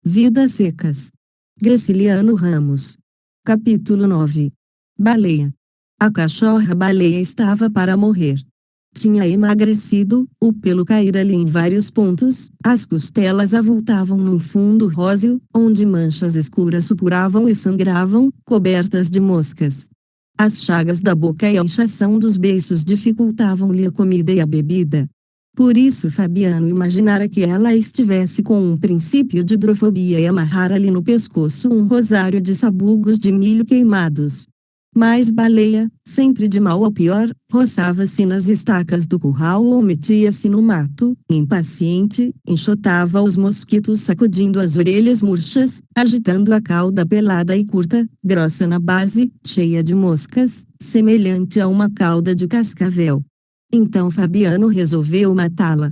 Vidas Secas. Graciliano Ramos. Capítulo 9. Baleia. A cachorra-baleia estava para morrer. Tinha emagrecido, o pelo caíra-lhe em vários pontos, as costelas avultavam num fundo róseo, onde manchas escuras supuravam e sangravam, cobertas de moscas. As chagas da boca e a inchação dos beiços dificultavam-lhe a comida e a bebida. Por isso Fabiano imaginara que ela estivesse com um princípio de hidrofobia e amarrara-lhe no pescoço um rosário de sabugos de milho queimados. Mas Baleia, sempre de mal ao pior, roçava-se nas estacas do curral ou metia-se no mato, impaciente, enxotava os mosquitos sacudindo as orelhas murchas, agitando a cauda pelada e curta, grossa na base, cheia de moscas, semelhante a uma cauda de cascavel. Então Fabiano resolveu matá-la.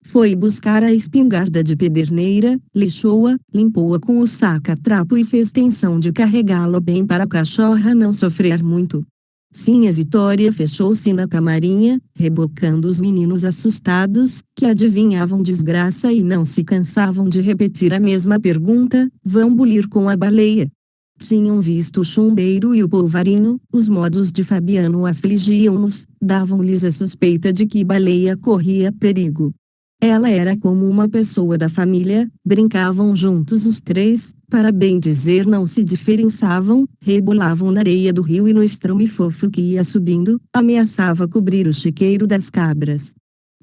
Foi buscar a espingarda de pederneira, lixou-a, limpou-a com o saca-trapo e fez tenção de carregá-la bem para a cachorra não sofrer muito. Sim, a Vitória fechou-se na camarinha, rebocando os meninos assustados, que adivinhavam desgraça e não se cansavam de repetir a mesma pergunta: vão bulir com a baleia? Tinham visto o chumbeiro e o polvarinho, os modos de Fabiano afligiam-nos, davam-lhes a suspeita de que Baleia corria perigo. Ela era como uma pessoa da família, brincavam juntos os três, para bem dizer não se diferenciavam, rebolavam na areia do rio e no estrume fofo que ia subindo, ameaçava cobrir o chiqueiro das cabras.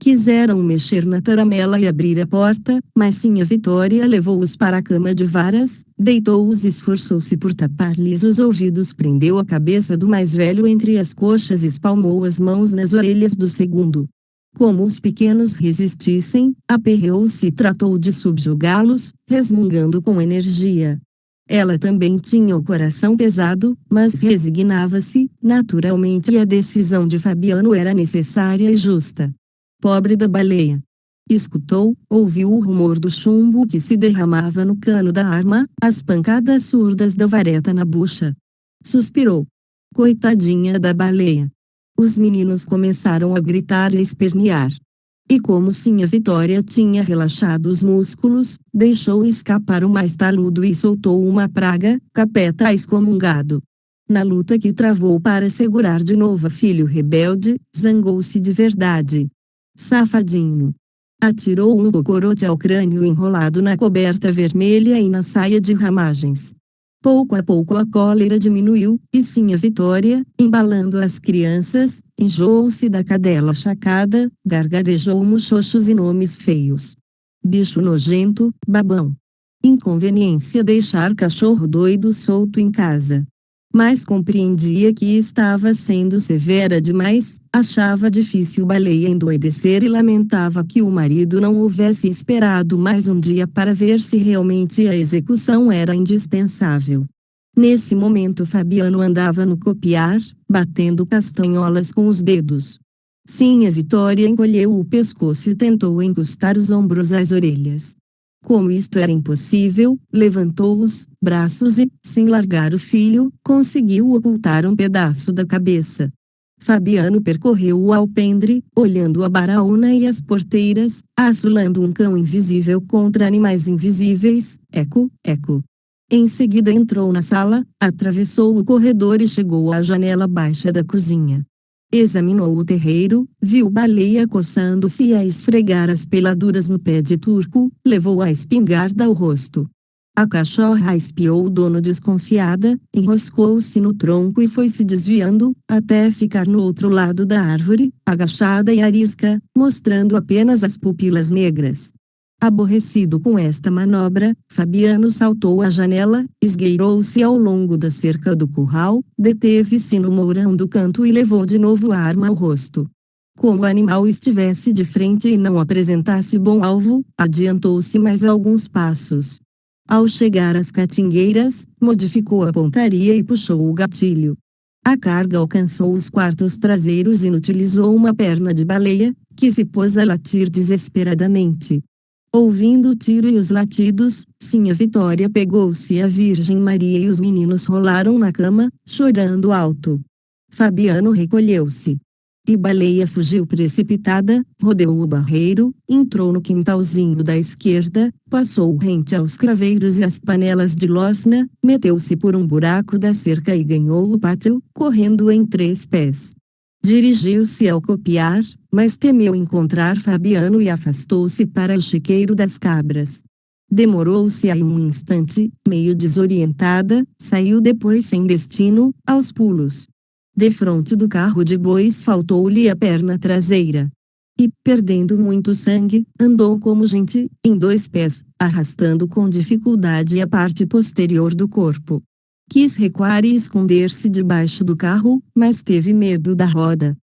Quiseram mexer na taramela e abrir a porta, mas Sinha Vitória levou-os para a cama de varas, deitou-os e esforçou-se por tapar-lhes os ouvidos, prendeu a cabeça do mais velho entre as coxas e espalmou as mãos nas orelhas do segundo. Como os pequenos resistissem, aperreou-se e tratou de subjugá-los, resmungando com energia. Ela também tinha o coração pesado, mas resignava-se, naturalmente, e a decisão de Fabiano era necessária e justa. Pobre da baleia. Escutou, ouviu o rumor do chumbo que se derramava no cano da arma, as pancadas surdas da vareta na bucha. Suspirou. Coitadinha da baleia. Os meninos começaram a gritar e a espernear. E como Sinha Vitória tinha relaxado os músculos, deixou escapar o mais taludo e soltou uma praga, capeta excomungado. Na luta que travou para segurar de novo a filho rebelde, zangou-se de verdade. Safadinho. Atirou um cocorote ao crânio enrolado na coberta vermelha e na saia de ramagens. Pouco a pouco a cólera diminuiu, e Sinha Vitória, embalando as crianças, enjoou-se da cadela achacada, gargarejou muxoxos e nomes feios. Bicho nojento, babão. Inconveniência deixar cachorro doido solto em casa. Mas compreendia que estava sendo severa demais, achava difícil Baleia endoidecer e lamentava que o marido não houvesse esperado mais um dia para ver se realmente a execução era indispensável. Nesse momento Fabiano andava no copiar, batendo castanholas com os dedos. Sinha Vitória encolheu o pescoço e tentou encostar os ombros às orelhas. Como isto era impossível, levantou os braços e, sem largar o filho, conseguiu ocultar um pedaço da cabeça. Fabiano percorreu o alpendre, olhando a baraúna e as porteiras, assolando um cão invisível contra animais invisíveis, eco, eco. Em seguida entrou na sala, atravessou o corredor e chegou à janela baixa da cozinha. Examinou o terreiro, viu Baleia coçando-se a esfregar as peladuras no pé de turco, levou a espingarda ao rosto. A cachorra espiou o dono desconfiada, enroscou-se no tronco e foi se desviando, até ficar no outro lado da árvore, agachada e arisca, mostrando apenas as pupilas negras. Aborrecido com esta manobra, Fabiano saltou à janela, esgueirou-se ao longo da cerca do curral, deteve-se no mourão do canto e levou de novo a arma ao rosto. Como o animal estivesse de frente e não apresentasse bom alvo, adiantou-se mais alguns passos. Ao chegar às catingueiras, modificou a pontaria e puxou o gatilho. A carga alcançou os quartos traseiros e inutilizou uma perna de Baleia, que se pôs a latir desesperadamente. Ouvindo o tiro e os latidos, Sinha Vitória pegou-se à Virgem Maria e os meninos rolaram na cama, chorando alto. Fabiano recolheu-se. E Baleia fugiu precipitada, rodeou o barreiro, entrou no quintalzinho da esquerda, passou rente aos craveiros e às panelas de losna, meteu-se por um buraco da cerca e ganhou o pátio, correndo em 3 pés. Dirigiu-se ao copiar, mas temeu encontrar Fabiano e afastou-se para o chiqueiro das cabras. Demorou-se aí um instante, meio desorientada, saiu depois sem destino, aos pulos. Defronte do carro de bois faltou-lhe a perna traseira. E, perdendo muito sangue, andou como gente, em 2 pés, arrastando com dificuldade a parte posterior do corpo. Quis recuar e esconder-se debaixo do carro, mas teve medo da roda.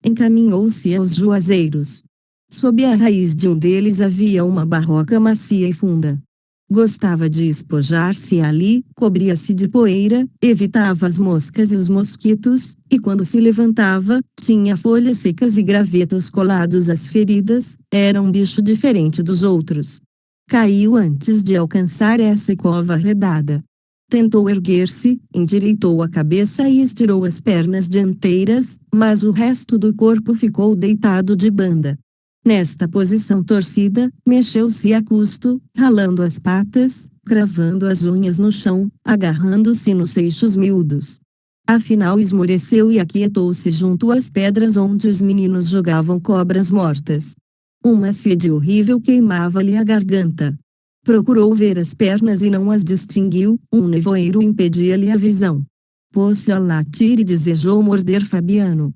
Encaminhou-se aos juazeiros. Sob a raiz de um deles havia uma barroca macia e funda. Gostava de espojar-se ali, cobria-se de poeira, evitava as moscas e os mosquitos, e quando se levantava, tinha folhas secas e gravetos colados às feridas, era um bicho diferente dos outros. Caiu antes de alcançar essa cova arredada. Tentou erguer-se, endireitou a cabeça e estirou as pernas dianteiras, mas o resto do corpo ficou deitado de banda. Nesta posição torcida, mexeu-se a custo, ralando as patas, cravando as unhas no chão, agarrando-se nos seixos miúdos. Afinal esmoreceu e aquietou-se junto às pedras onde os meninos jogavam cobras mortas. Uma sede horrível queimava-lhe a garganta. Procurou ver as pernas e não as distinguiu, um nevoeiro impedia-lhe a visão. Pôs-se a latir e desejou morder Fabiano.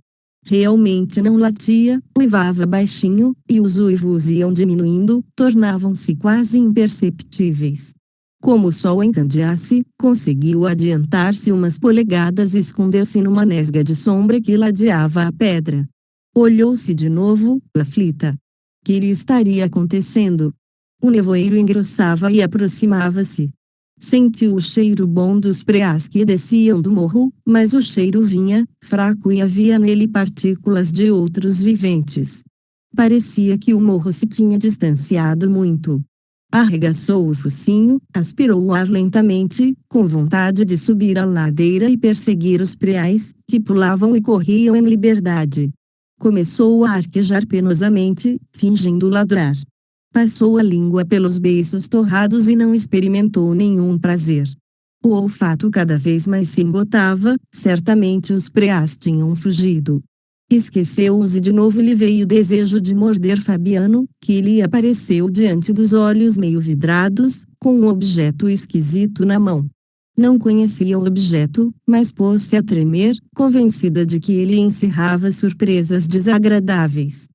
Realmente não latia, uivava baixinho, e os uivos iam diminuindo, tornavam-se quase imperceptíveis. Como o sol encandeasse, conseguiu adiantar-se umas polegadas e escondeu-se numa nesga de sombra que ladeava a pedra. Olhou-se de novo, aflita. Que lhe estaria acontecendo? O nevoeiro engrossava e aproximava-se. Sentiu o cheiro bom dos preás que desciam do morro, mas o cheiro vinha, fraco e havia nele partículas de outros viventes. Parecia que o morro se tinha distanciado muito. Arregaçou o focinho, aspirou o ar lentamente, com vontade de subir a ladeira e perseguir os preás, que pulavam e corriam em liberdade. Começou a arquejar penosamente, fingindo ladrar. Passou a língua pelos beiços torrados e não experimentou nenhum prazer. O olfato cada vez mais se embotava, certamente os preás tinham fugido. Esqueceu-os e de novo lhe veio o desejo de morder Fabiano, que lhe apareceu diante dos olhos meio vidrados, com um objeto esquisito na mão. Não conhecia o objeto, mas pôs-se a tremer, convencida de que ele encerrava surpresas desagradáveis.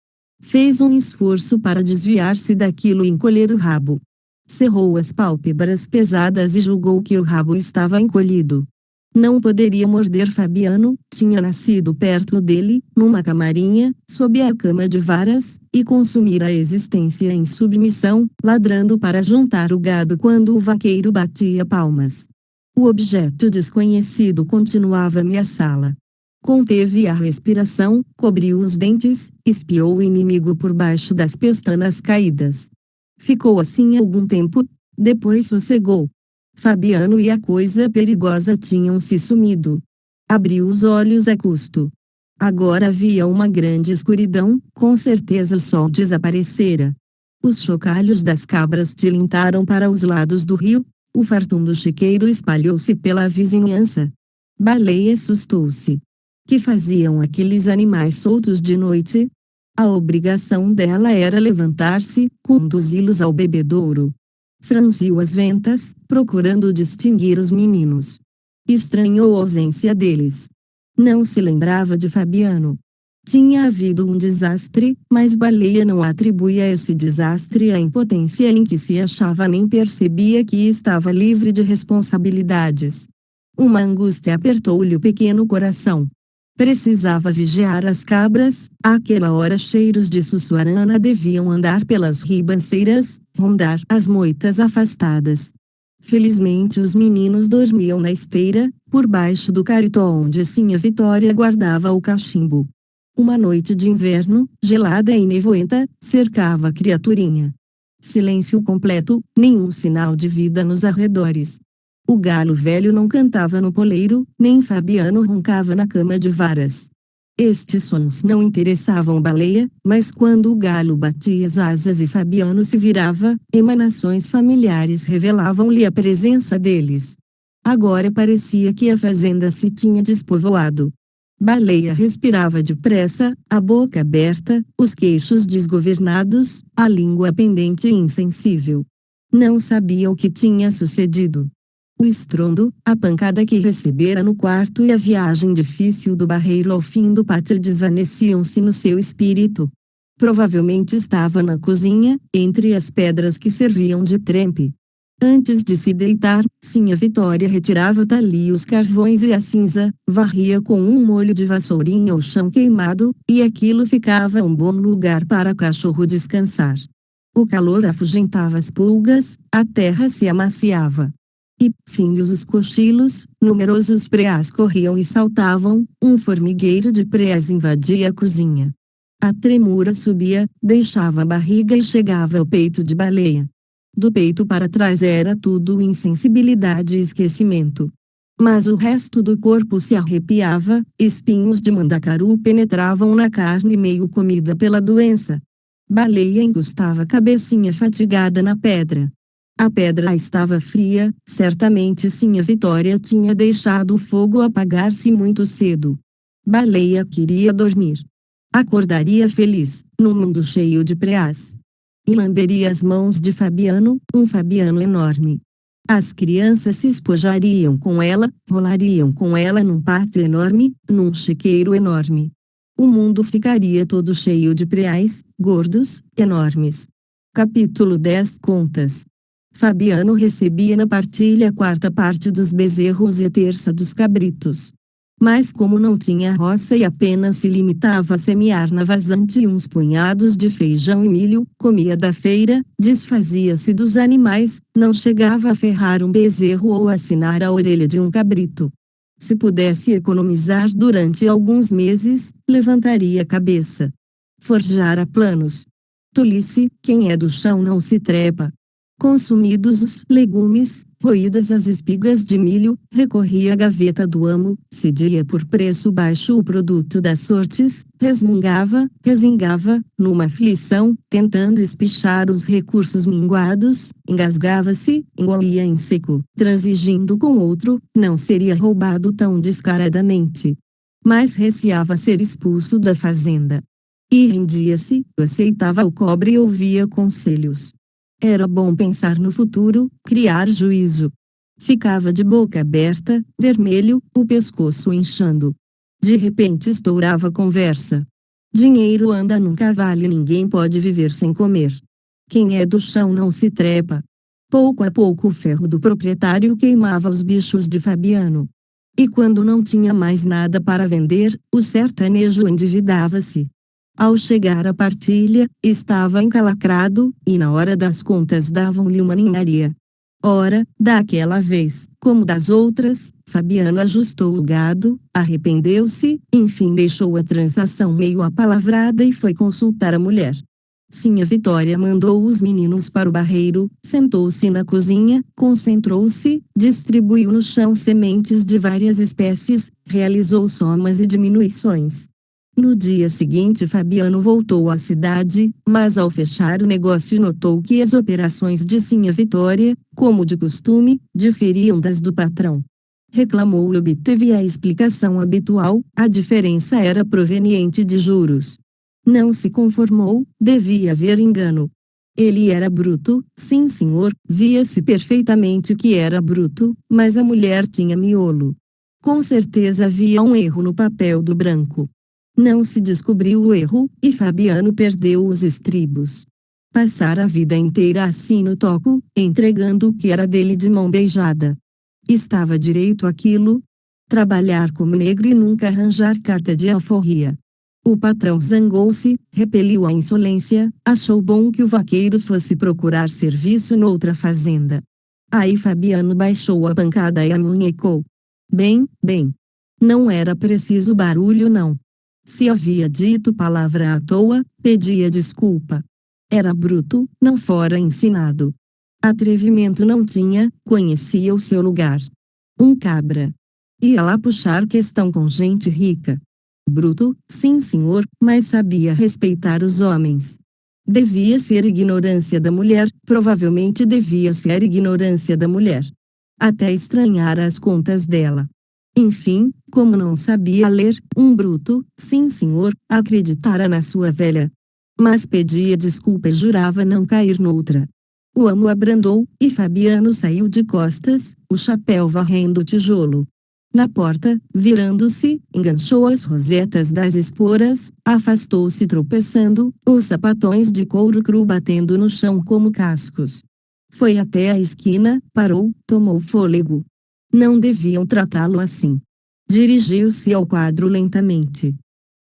Fez um esforço para desviar-se daquilo e encolher o rabo. Cerrou as pálpebras pesadas e julgou que o rabo estava encolhido. Não poderia morder Fabiano, tinha nascido perto dele, numa camarinha, sob a cama de varas, e consumir a existência em submissão, ladrando para juntar o gado quando o vaqueiro batia palmas. O objeto desconhecido continuava a ameaçá-la. Conteve a respiração, cobriu os dentes, espiou o inimigo por baixo das pestanas caídas. Ficou assim algum tempo, depois sossegou. Fabiano e a coisa perigosa tinham se sumido. Abriu os olhos a custo. Agora havia uma grande escuridão, com certeza o sol desaparecera. Os chocalhos das cabras tilintaram para os lados do rio, o fartum do chiqueiro espalhou-se pela vizinhança. Baleia assustou-se. Que faziam aqueles animais soltos de noite? A obrigação dela era levantar-se, conduzi-los ao bebedouro. Franziu as ventas, procurando distinguir os meninos. Estranhou a ausência deles. Não se lembrava de Fabiano. Tinha havido um desastre, mas Baleia não atribuía esse desastre à impotência em que se achava nem percebia que estava livre de responsabilidades. Uma angústia apertou-lhe o pequeno coração. Precisava vigiar as cabras, àquela hora cheiros de sussuarana deviam andar pelas ribanceiras, rondar as moitas afastadas. Felizmente os meninos dormiam na esteira, por baixo do caritó onde Sinha Vitória guardava o cachimbo. Uma noite de inverno, gelada e nevoenta, cercava a criaturinha. Silêncio completo, nenhum sinal de vida nos arredores. O galo velho não cantava no poleiro, nem Fabiano roncava na cama de varas. Estes sons não interessavam Baleia, mas quando o galo batia as asas e Fabiano se virava, emanações familiares revelavam-lhe a presença deles. Agora parecia que a fazenda se tinha despovoado. Baleia respirava depressa, a boca aberta, os queixos desgovernados, a língua pendente e insensível. Não sabia o que tinha sucedido. O estrondo, a pancada que recebera no quarto e a viagem difícil do barreiro ao fim do pátio desvaneciam-se no seu espírito. Provavelmente estava na cozinha, entre as pedras que serviam de trempe. Antes de se deitar, Sinha Vitória retirava dali os carvões e a cinza, varria com um molho de vassourinha o chão queimado, e aquilo ficava um bom lugar para o cachorro descansar. O calor afugentava as pulgas, a terra se amaciava. E, findos os cochilos, numerosos preás corriam e saltavam, um formigueiro de preás invadia a cozinha. A tremura subia, deixava a barriga e chegava ao peito de Baleia. Do peito para trás era tudo insensibilidade e esquecimento. Mas o resto do corpo se arrepiava, espinhos de mandacaru penetravam na carne meio comida pela doença. Baleia encostava a cabecinha fatigada na pedra. A pedra estava fria, certamente Sinha Vitória tinha deixado o fogo apagar-se muito cedo. Baleia queria dormir. Acordaria feliz, num mundo cheio de preás. E lamberia as mãos de Fabiano, um Fabiano enorme. As crianças se espojariam com ela, rolariam com ela num pátio enorme, num chiqueiro enorme. O mundo ficaria todo cheio de preás, gordos, enormes. Capítulo 10 Contas. Fabiano recebia na partilha a quarta parte dos bezerros e a terça dos cabritos. Mas como não tinha roça e apenas se limitava a semear na vazante uns punhados de feijão e milho, comia da feira, desfazia-se dos animais, não chegava a ferrar um bezerro ou assinar a orelha de um cabrito. Se pudesse economizar durante alguns meses, levantaria a cabeça. Forjara planos. Tolice, quem é do chão não se trepa. Consumidos os legumes, roídas as espigas de milho, recorria à gaveta do amo, cedia por preço baixo o produto das sortes, resmungava, resingava, numa aflição, tentando espichar os recursos minguados, engasgava-se, engolia em seco, transigindo com outro, não seria roubado tão descaradamente. Mas receava ser expulso da fazenda. E rendia-se, aceitava o cobre e ouvia conselhos. Era bom pensar no futuro, criar juízo. Ficava de boca aberta, vermelho, o pescoço inchando. De repente estourava a conversa. Dinheiro anda num cavalo e ninguém pode viver sem comer. Quem é do chão não se trepa. Pouco a pouco o ferro do proprietário queimava os bichos de Fabiano. E quando não tinha mais nada para vender, o sertanejo endividava-se. Ao chegar à partilha, estava encalacrado, e na hora das contas davam-lhe uma ninharia. Ora, daquela vez, como das outras, Fabiano ajustou o gado, arrependeu-se, enfim deixou a transação meio apalavrada e foi consultar a mulher. Sinha Vitória mandou os meninos para o barreiro, sentou-se na cozinha, concentrou-se, distribuiu no chão sementes de várias espécies, realizou somas e diminuições. No dia seguinte Fabiano voltou à cidade, mas ao fechar o negócio notou que as operações de Sinha Vitória, como de costume, diferiam das do patrão. Reclamou e obteve a explicação habitual, a diferença era proveniente de juros. Não se conformou, devia haver engano. Ele era bruto, sim senhor, via-se perfeitamente que era bruto, mas a mulher tinha miolo. Com certeza havia um erro no papel do branco. Não se descobriu o erro, e Fabiano perdeu os estribos. Passara a vida inteira assim no toco, entregando o que era dele de mão beijada. Estava direito aquilo? Trabalhar como negro e nunca arranjar carta de alforria. O patrão zangou-se, repeliu a insolência, achou bom que o vaqueiro fosse procurar serviço noutra fazenda. Aí Fabiano baixou a pancada e amunhecou. Bem, bem. Não era preciso barulho não. Se havia dito palavra à toa, pedia desculpa. Era bruto, não fora ensinado. Atrevimento não tinha, conhecia o seu lugar. Um cabra. Ia lá puxar questão com gente rica. Bruto, sim senhor, mas sabia respeitar os homens. Devia ser ignorância da mulher, provavelmente devia ser ignorância da mulher. Até estranhar as contas dela. Enfim, como não sabia ler, um bruto, sim senhor, acreditara na sua velha. Mas pedia desculpa e jurava não cair noutra. O amo abrandou, e Fabiano saiu de costas, o chapéu varrendo o tijolo. Na porta, virando-se, enganchou as rosetas das esporas, afastou-se tropeçando, os sapatões de couro cru batendo no chão como cascos. Foi até a esquina, parou, tomou fôlego. Não deviam tratá-lo assim. Dirigiu-se ao quadro lentamente.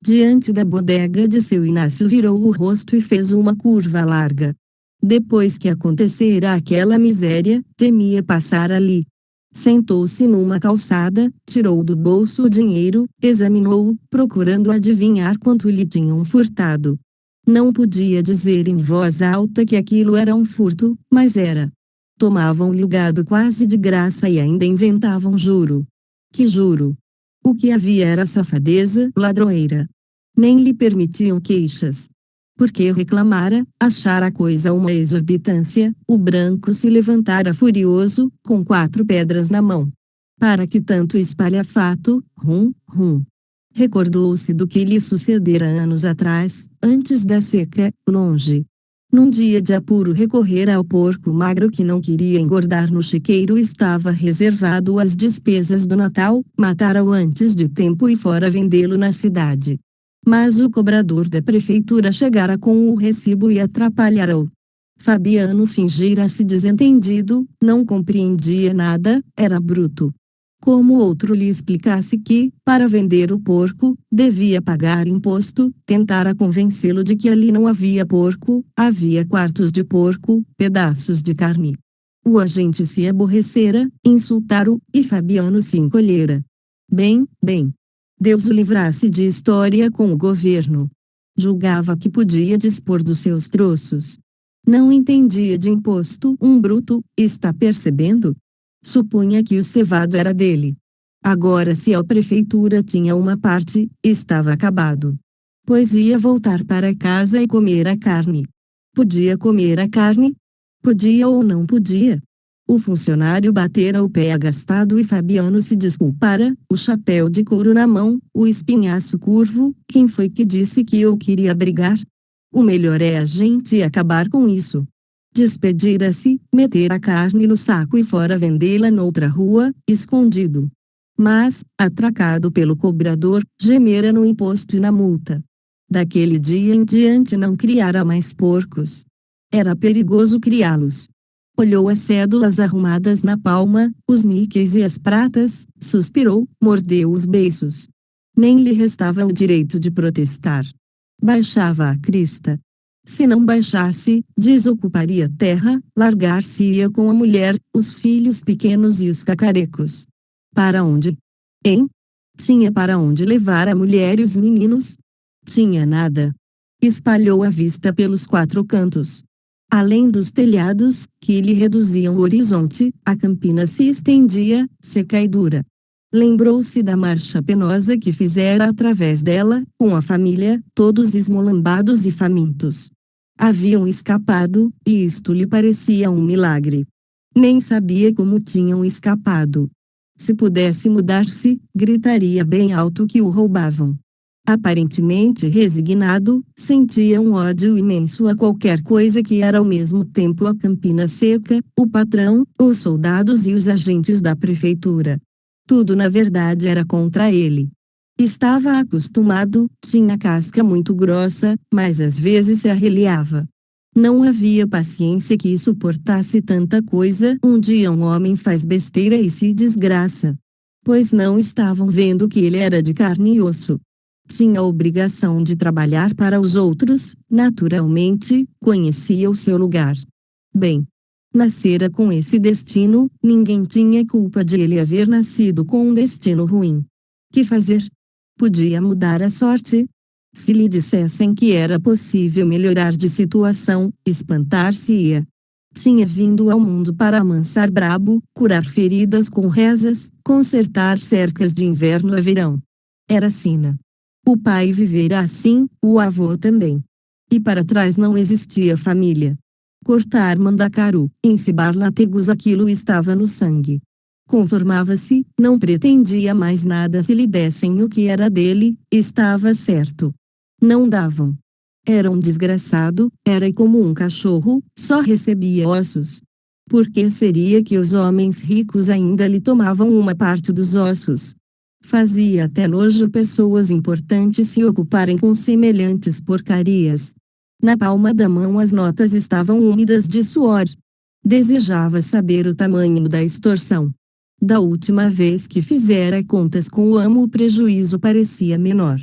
Diante da bodega de seu Inácio virou o rosto e fez uma curva larga. Depois que acontecera aquela miséria, temia passar ali. Sentou-se numa calçada, tirou do bolso o dinheiro, examinou-o, procurando adivinhar quanto lhe tinham furtado. Não podia dizer em voz alta que aquilo era um furto, mas era. Tomavam-lhe o gado quase de graça e ainda inventavam juro. Que juro? O que havia era safadeza ladroeira. Nem lhe permitiam queixas. Porque reclamara, achara a coisa uma exorbitância, o branco se levantara furioso, com 4 pedras na mão. Para que tanto espalhafato, rum, rum. Recordou-se do que lhe sucedera anos atrás, antes da seca, longe. Num dia de apuro recorrera ao porco magro que não queria engordar no chiqueiro estava reservado às despesas do Natal, matara-o antes de tempo e fora vendê-lo na cidade. Mas o cobrador da prefeitura chegara com o recibo e atrapalhara-o. Fabiano fingira-se desentendido, não compreendia nada, era bruto. Como outro lhe explicasse que, para vender o porco, devia pagar imposto, tentara convencê-lo de que ali não havia porco, havia quartos de porco, pedaços de carne. O agente se aborrecera, insultara-o, e Fabiano se encolhera. Bem, bem. Deus o livrasse de história com o governo. Julgava que podia dispor dos seus troços. Não entendia de imposto, um bruto, está percebendo? Supunha que o cevado era dele. Agora se a prefeitura tinha uma parte, estava acabado. Pois ia voltar para casa e comer a carne. Podia comer a carne? Podia ou não podia? O funcionário batera o pé agastado e Fabiano se desculpara, o chapéu de couro na mão, o espinhaço curvo. Quem foi que disse que eu queria brigar? O melhor é a gente acabar com isso. Despedira-se, meter a carne no saco e fora vendê-la noutra rua, escondido. Mas, atracado pelo cobrador, gemera no imposto e na multa. Daquele dia em diante não criara mais porcos. Era perigoso criá-los. Olhou as cédulas arrumadas na palma, os níqueis e as pratas, suspirou, mordeu os beiços. Nem lhe restava o direito de protestar. Baixava a crista. Se não baixasse, desocuparia terra, largar-se-ia com a mulher, os filhos pequenos e os cacarecos. Para onde? Hein? Tinha para onde levar a mulher e os meninos? Tinha nada. Espalhou a vista pelos 4 cantos. Além dos telhados, que lhe reduziam o horizonte, a campina se estendia, seca e dura. Lembrou-se da marcha penosa que fizera através dela, com a família, todos esmolambados e famintos. Haviam escapado, e isto lhe parecia um milagre. Nem sabia como tinham escapado. Se pudesse mudar-se, gritaria bem alto que o roubavam. Aparentemente resignado, sentia um ódio imenso a qualquer coisa que era ao mesmo tempo a campina seca, o patrão, os soldados e os agentes da prefeitura. Tudo na verdade era contra ele. Estava acostumado, tinha casca muito grossa, mas às vezes se arreliava. Não havia paciência que suportasse tanta coisa. Um dia um homem faz besteira e se desgraça. Pois não estavam vendo que ele era de carne e osso. Tinha a obrigação de trabalhar para os outros, naturalmente, conhecia o seu lugar. Bem, nascera com esse destino, ninguém tinha culpa de ele haver nascido com um destino ruim. Que fazer? Podia mudar a sorte? Se lhe dissessem que era possível melhorar de situação, espantar-se-ia. Tinha vindo ao mundo para amansar brabo, curar feridas com rezas, consertar cercas de inverno a verão. Era sina. O pai vivera assim, o avô também. E para trás não existia família. Cortar mandacaru, encebar látegos, aquilo estava no sangue. Conformava-se, não pretendia mais nada. Se lhe dessem o que era dele, estava certo. Não davam. Era um desgraçado, era como um cachorro, só recebia ossos. Por que seria que os homens ricos ainda lhe tomavam uma parte dos ossos? Fazia até nojo pessoas importantes se ocuparem com semelhantes porcarias. Na palma da mão as notas estavam úmidas de suor. Desejava saber o tamanho da extorsão. Da última vez que fizera contas com o amo, o prejuízo parecia menor.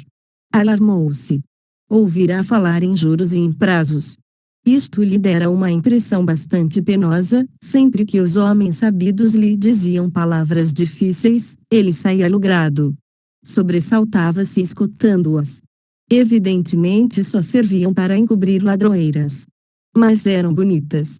Alarmou-se. Ouvirá falar em juros e em prazos. Isto lhe dera uma impressão bastante penosa. Sempre que os homens sabidos lhe diziam palavras difíceis, ele saía logrado. Sobressaltava-se escutando-as. Evidentemente só serviam para encobrir ladroeiras. Mas eram bonitas.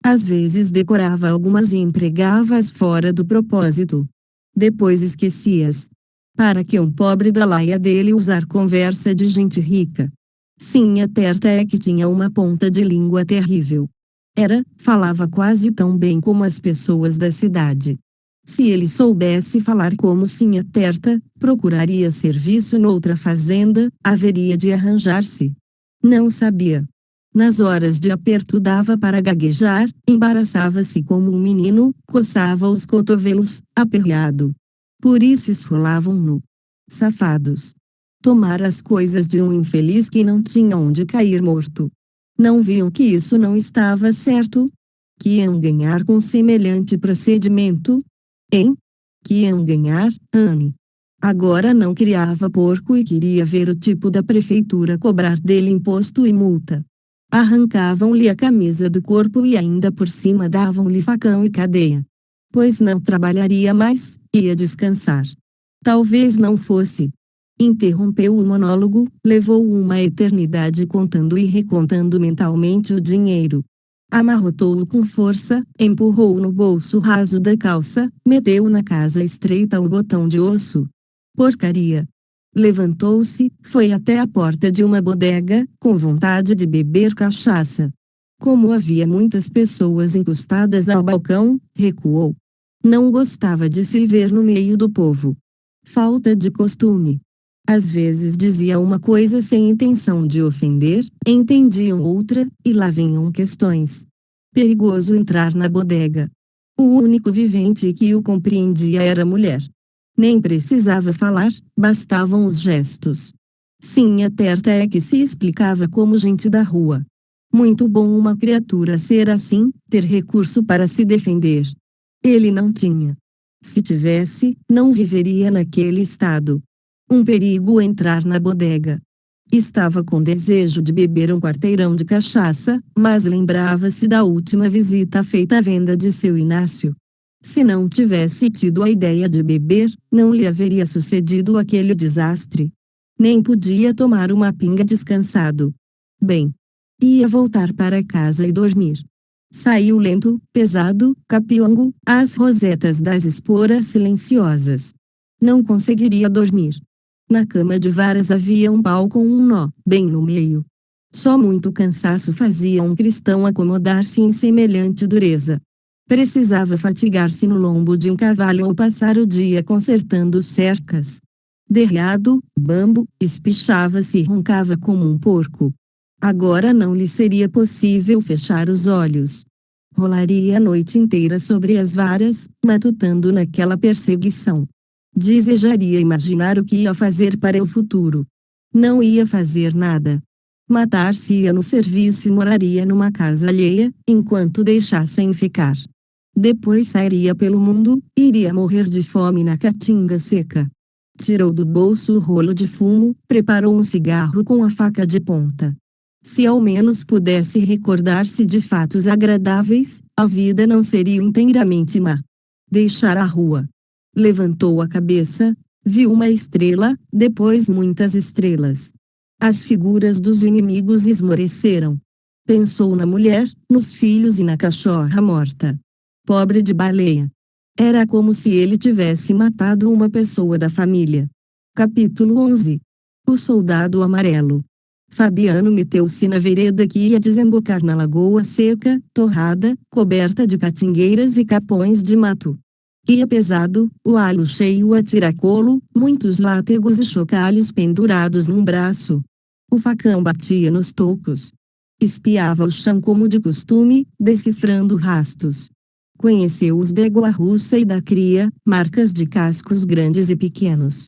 Às vezes decorava algumas e empregava-as fora do propósito. Depois esquecia-as. Para que um pobre da laia dele usar conversa de gente rica? Sinha Terta é que tinha uma ponta de língua terrível. Falava quase tão bem como as pessoas da cidade. Se ele soubesse falar como Sinha Terta, procuraria serviço noutra fazenda, haveria de arranjar-se. Não sabia. Nas horas de aperto dava para gaguejar, embaraçava-se como um menino, coçava os cotovelos, aperreado. Por isso esfolavam-no. Safados. Tomar as coisas de um infeliz que não tinha onde cair morto. Não viam que isso não estava certo? Que iam ganhar com semelhante procedimento? Hein? Que iam ganhar, Anne? Agora não criava porco e queria ver o tipo da prefeitura cobrar dele imposto e multa. Arrancavam-lhe a camisa do corpo e ainda por cima davam-lhe facão e cadeia. Pois não trabalharia mais, ia descansar. Talvez não fosse. Interrompeu o monólogo, levou uma eternidade contando e recontando mentalmente o dinheiro. Amarrotou-o com força, empurrou-o no bolso raso da calça, meteu na casa estreita o botão de osso. Porcaria! Levantou-se, foi até a porta de uma bodega, com vontade de beber cachaça. Como havia muitas pessoas encostadas ao balcão, recuou. Não gostava de se ver no meio do povo. Falta de costume. Às vezes dizia uma coisa sem intenção de ofender, entendiam outra, e lá vinham questões. Perigoso entrar na bodega. O único vivente que o compreendia era a mulher. Nem precisava falar, bastavam os gestos. Sinha Terta é que se explicava como gente da rua. Muito bom uma criatura ser assim, ter recurso para se defender. Ele não tinha. Se tivesse, não viveria naquele estado. Um perigo entrar na bodega. Estava com desejo de beber um quarteirão de cachaça, mas lembrava-se da última visita feita à venda de seu Inácio. Se não tivesse tido a ideia de beber, não lhe haveria sucedido aquele desastre. Nem podia tomar uma pinga descansado. Bem, ia voltar para casa e dormir. Saiu lento, pesado, capiongo, às rosetas das esporas silenciosas. Não conseguiria dormir. Na cama de varas havia um pau com um nó, bem no meio. Só muito cansaço fazia um cristão acomodar-se em semelhante dureza. Precisava fatigar-se no lombo de um cavalo ou passar o dia consertando cercas. Derreado, bambo, espichava-se e roncava como um porco. Agora não lhe seria possível fechar os olhos. Rolaria a noite inteira sobre as varas, matutando naquela perseguição. Desejaria imaginar o que ia fazer para o futuro. Não ia fazer nada. Matar-se-ia no serviço e moraria numa casa alheia, enquanto deixassem ficar. Depois sairia pelo mundo, iria morrer de fome na caatinga seca. Tirou do bolso o rolo de fumo, preparou um cigarro com a faca de ponta. Se ao menos pudesse recordar-se de fatos agradáveis, a vida não seria inteiramente má. Deixar a rua. Levantou a cabeça, viu uma estrela, depois muitas estrelas. As figuras dos inimigos esmoreceram. Pensou na mulher, nos filhos e na cachorra morta. Pobre de baleia. Era como se ele tivesse matado uma pessoa da família. Capítulo 11. O soldado amarelo. Fabiano meteu-se na vereda que ia desembocar na lagoa seca, torrada, coberta de catingueiras e capões de mato. Ia pesado, o alho cheio a tiracolo, muitos látegos e chocalhos pendurados num braço. O facão batia nos tocos. Espiava o chão como de costume, decifrando rastos. Conheceu os da égua russa e da cria, marcas de cascos grandes e pequenos.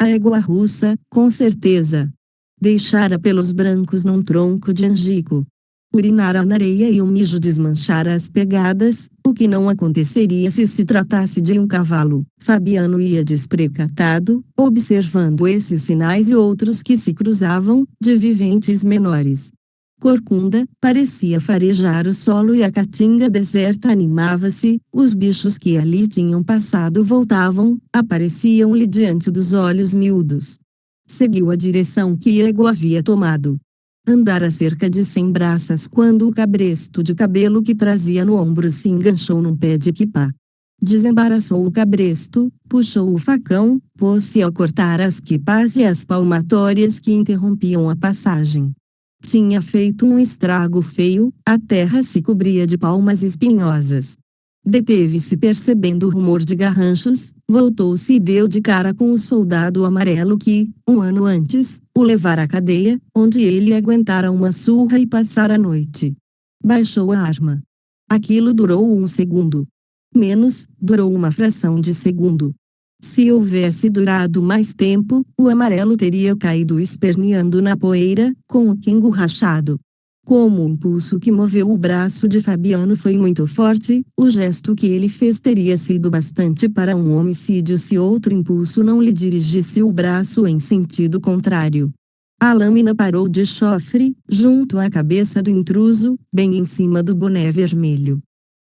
A égua russa, com certeza. Deixara pelos brancos num tronco de angico. Urinara na areia e o mijo desmanchara as pegadas, o que não aconteceria se tratasse de um cavalo. Fabiano ia desprecatado, observando esses sinais e outros que se cruzavam, de viventes menores. Corcunda, parecia farejar o solo e a caatinga deserta animava-se, os bichos que ali tinham passado voltavam, apareciam-lhe diante dos olhos miúdos. Seguiu a direção que Iago havia tomado. Andara cerca de 100 braças quando o cabresto de cabelo que trazia no ombro se enganchou num pé de quipá. Desembaraçou o cabresto, puxou o facão, pôs-se a cortar as quipás e as palmatórias que interrompiam a passagem. Tinha feito um estrago feio, a terra se cobria de palmas espinhosas. Deteve-se percebendo o rumor de garranchos, voltou-se e deu de cara com o soldado amarelo que, um ano antes, o levara à cadeia, onde ele aguentara uma surra e passara a noite. Baixou a arma. Aquilo durou um segundo. Menos, durou uma fração de segundo. Se houvesse durado mais tempo, o amarelo teria caído esperneando na poeira, com o quengo rachado. Como o impulso que moveu o braço de Fabiano foi muito forte, o gesto que ele fez teria sido bastante para um homicídio se outro impulso não lhe dirigisse o braço em sentido contrário. A lâmina parou de chofre, junto à cabeça do intruso, bem em cima do boné vermelho.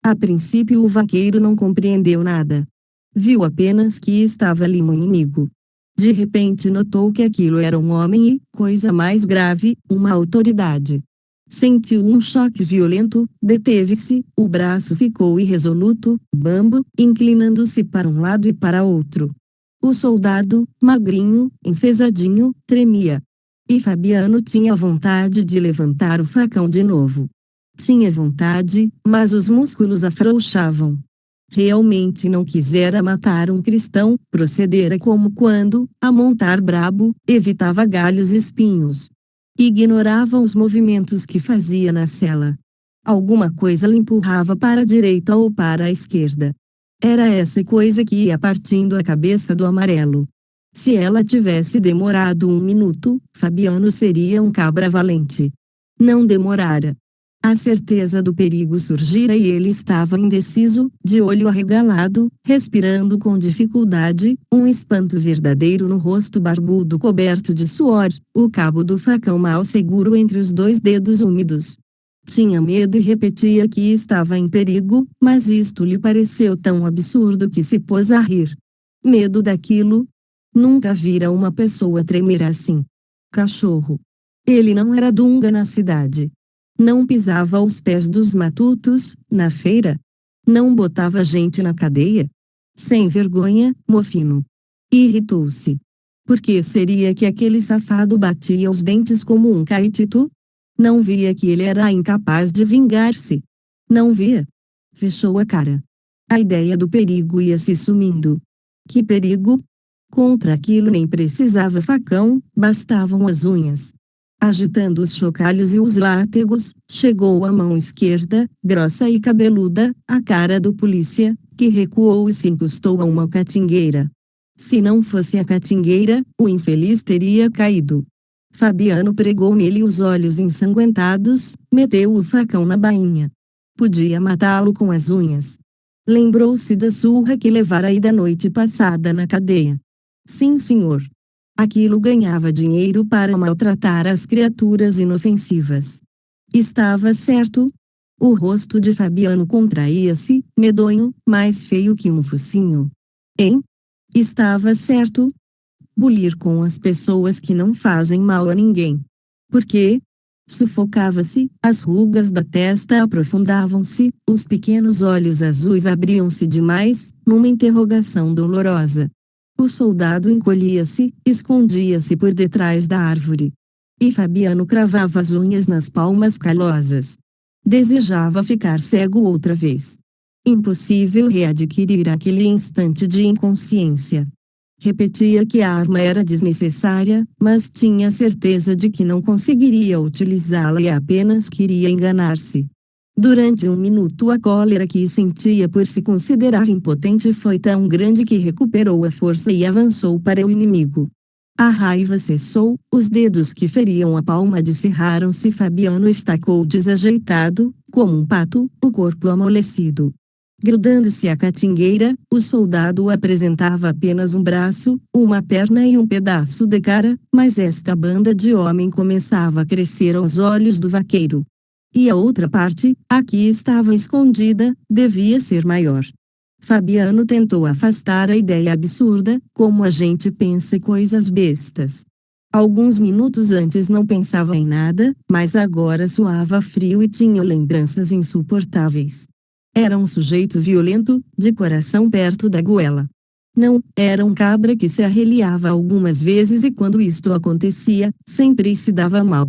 A princípio o vaqueiro não compreendeu nada. Viu apenas que estava ali um inimigo. De repente notou que aquilo era um homem e, coisa mais grave, uma autoridade. Sentiu um choque violento, deteve-se, o braço ficou irresoluto, bambo, inclinando-se para um lado e para outro. O soldado, magrinho, enfesadinho, tremia. E Fabiano tinha vontade de levantar o facão de novo. Tinha vontade, mas os músculos afrouxavam. Realmente não quisera matar um cristão, procedera como quando, a montar brabo, evitava galhos e espinhos. Ignorava os movimentos que fazia na cela. Alguma coisa lhe empurrava para a direita ou para a esquerda. Era essa coisa que ia partindo a cabeça do amarelo. Se ela tivesse demorado um minuto, Fabiano seria um cabra valente. Não demorara. A certeza do perigo surgira e ele estava indeciso, de olho arregalado, respirando com dificuldade, um espanto verdadeiro no rosto barbudo coberto de suor, o cabo do facão mal seguro entre os 2 dedos úmidos. Tinha medo e repetia que estava em perigo, mas isto lhe pareceu tão absurdo que se pôs a rir. Medo daquilo? Nunca vira uma pessoa tremer assim. Cachorro. Ele não era dunga na cidade. Não pisava aos pés dos matutos, na feira. Não botava gente na cadeia. Sem vergonha, mofino. Irritou-se. Por que seria que aquele safado batia os dentes como um caetito? Não via que ele era incapaz de vingar-se. Não via. Fechou a cara. A ideia do perigo ia se sumindo. Que perigo? Contra aquilo nem precisava facão, bastavam as unhas. Agitando os chocalhos e os látegos, chegou a mão esquerda, grossa e cabeluda, à cara do polícia, que recuou e se encostou a uma catingueira. Se não fosse a catingueira, o infeliz teria caído. Fabiano pregou nele os olhos ensanguentados, meteu o facão na bainha. Podia matá-lo com as unhas. Lembrou-se da surra que levara e da noite passada na cadeia. Sim, senhor. Aquilo ganhava dinheiro para maltratar as criaturas inofensivas. Estava certo? O rosto de Fabiano contraía-se, medonho, mais feio que um focinho. Hein? Estava certo? Bulir com as pessoas que não fazem mal a ninguém. Por quê? Sufocava-se, as rugas da testa aprofundavam-se, os pequenos olhos azuis abriam-se demais, numa interrogação dolorosa. O soldado encolhia-se, escondia-se por detrás da árvore. E Fabiano cravava as unhas nas palmas calosas. Desejava ficar cego outra vez. Impossível readquirir aquele instante de inconsciência. Repetia que a arma era desnecessária, mas tinha certeza de que não conseguiria utilizá-la e apenas queria enganar-se. Durante um minuto a cólera que sentia por se considerar impotente foi tão grande que recuperou a força e avançou para o inimigo. A raiva cessou, os dedos que feriam a palma descerraram-se. Fabiano estacou desajeitado, como um pato, o corpo amolecido. Grudando-se à catingueira, o soldado apresentava apenas um braço, uma perna e um pedaço de cara, mas esta banda de homem começava a crescer aos olhos do vaqueiro. E a outra parte, a que estava escondida, devia ser maior. Fabiano tentou afastar a ideia absurda, como a gente pensa coisas bestas. Alguns minutos antes não pensava em nada, mas agora suava frio e tinha lembranças insuportáveis. Era um sujeito violento, de coração perto da goela. Não, era um cabra que se arreliava algumas vezes e quando isto acontecia, sempre se dava mal.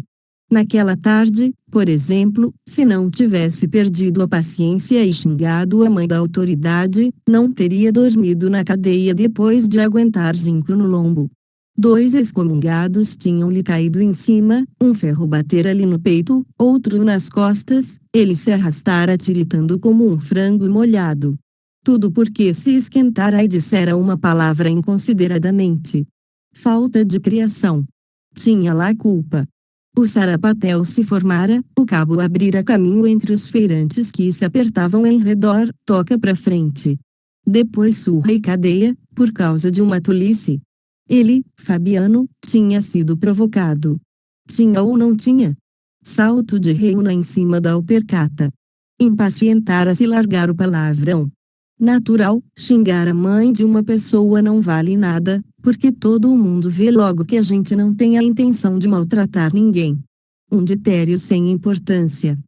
Naquela tarde, por exemplo, se não tivesse perdido a paciência e xingado a mãe da autoridade, não teria dormido na cadeia depois de aguentar 5 no lombo. 2 excomungados tinham-lhe caído em cima, um ferro batera-lhe no peito, outro nas costas, ele se arrastara tiritando como um frango molhado. Tudo porque se esquentara e dissera uma palavra inconsideradamente. Falta de criação. Tinha lá culpa. O sarapatel se formara, o cabo abrira caminho entre os feirantes que se apertavam em redor, toca pra frente. Depois surra e cadeia, por causa de uma tolice. Ele, Fabiano, tinha sido provocado. Tinha ou não tinha? Salto de reuna em cima da alpercata. Impacientara-se largar o palavrão. Natural, xingar a mãe de uma pessoa não vale nada, porque todo mundo vê logo que a gente não tem a intenção de maltratar ninguém. Um ditério sem importância.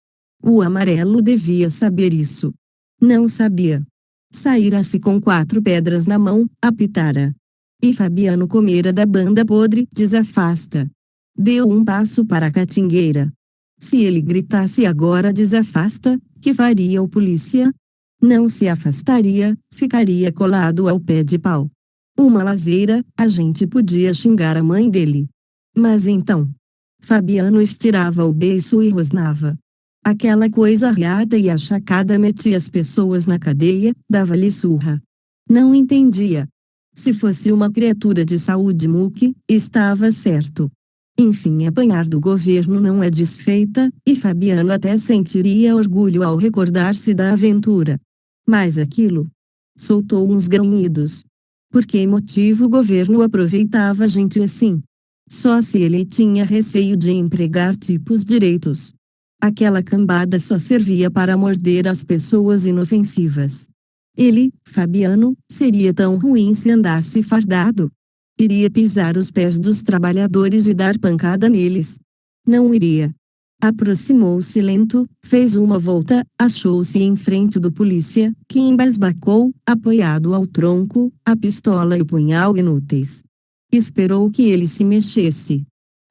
O amarelo devia saber isso. Não sabia. Saíra-se com 4 pedras na mão, apitara. E Fabiano comera da banda podre, desafasta. Deu um passo para a catingueira. Se ele gritasse agora desafasta, que faria o polícia? Não se afastaria, ficaria colado ao pé de pau. Uma lazeira, a gente podia xingar a mãe dele. Mas então? Fabiano estirava o beiço e rosnava. Aquela coisa arreada e achacada metia as pessoas na cadeia, dava-lhe surra. Não entendia. Se fosse uma criatura de saúde muque, estava certo. Enfim, apanhar do governo não é desfeita, e Fabiano até sentiria orgulho ao recordar-se da aventura. Mas aquilo? Soltou uns grunhidos. Por que motivo o governo aproveitava gente assim? Só se ele tinha receio de empregar tipos direitos. Aquela cambada só servia para morder as pessoas inofensivas. Ele, Fabiano, seria tão ruim se andasse fardado? Iria pisar os pés dos trabalhadores e dar pancada neles? Não iria. Aproximou-se lento, fez uma volta, achou-se em frente do polícia, que embasbacou, apoiado ao tronco, a pistola e o punhal inúteis. Esperou que ele se mexesse.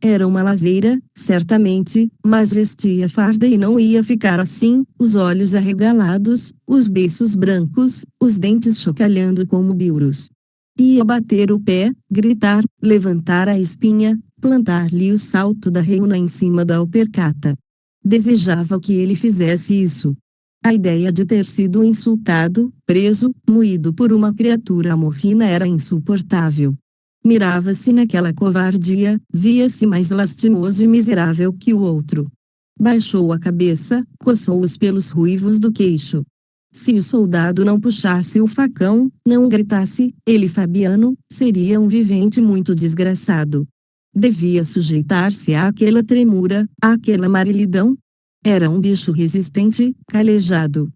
Era uma lazeira, certamente, mas vestia farda e não ia ficar assim, os olhos arregalados, os beiços brancos, os dentes chocalhando como biuros. Ia bater o pé, gritar, levantar a espinha, plantar-lhe o salto da reuna em cima da alpercata. Desejava que ele fizesse isso. A ideia de ter sido insultado, preso, moído por uma criatura amorfina era insuportável. Mirava-se naquela covardia, via-se mais lastimoso e miserável que o outro. Baixou a cabeça, coçou os pelos ruivos do queixo. Se o soldado não puxasse o facão, não gritasse, ele Fabiano, seria um vivente muito desgraçado. Devia sujeitar-se àquela tremura, àquela marilidão. Era um bicho resistente, calejado.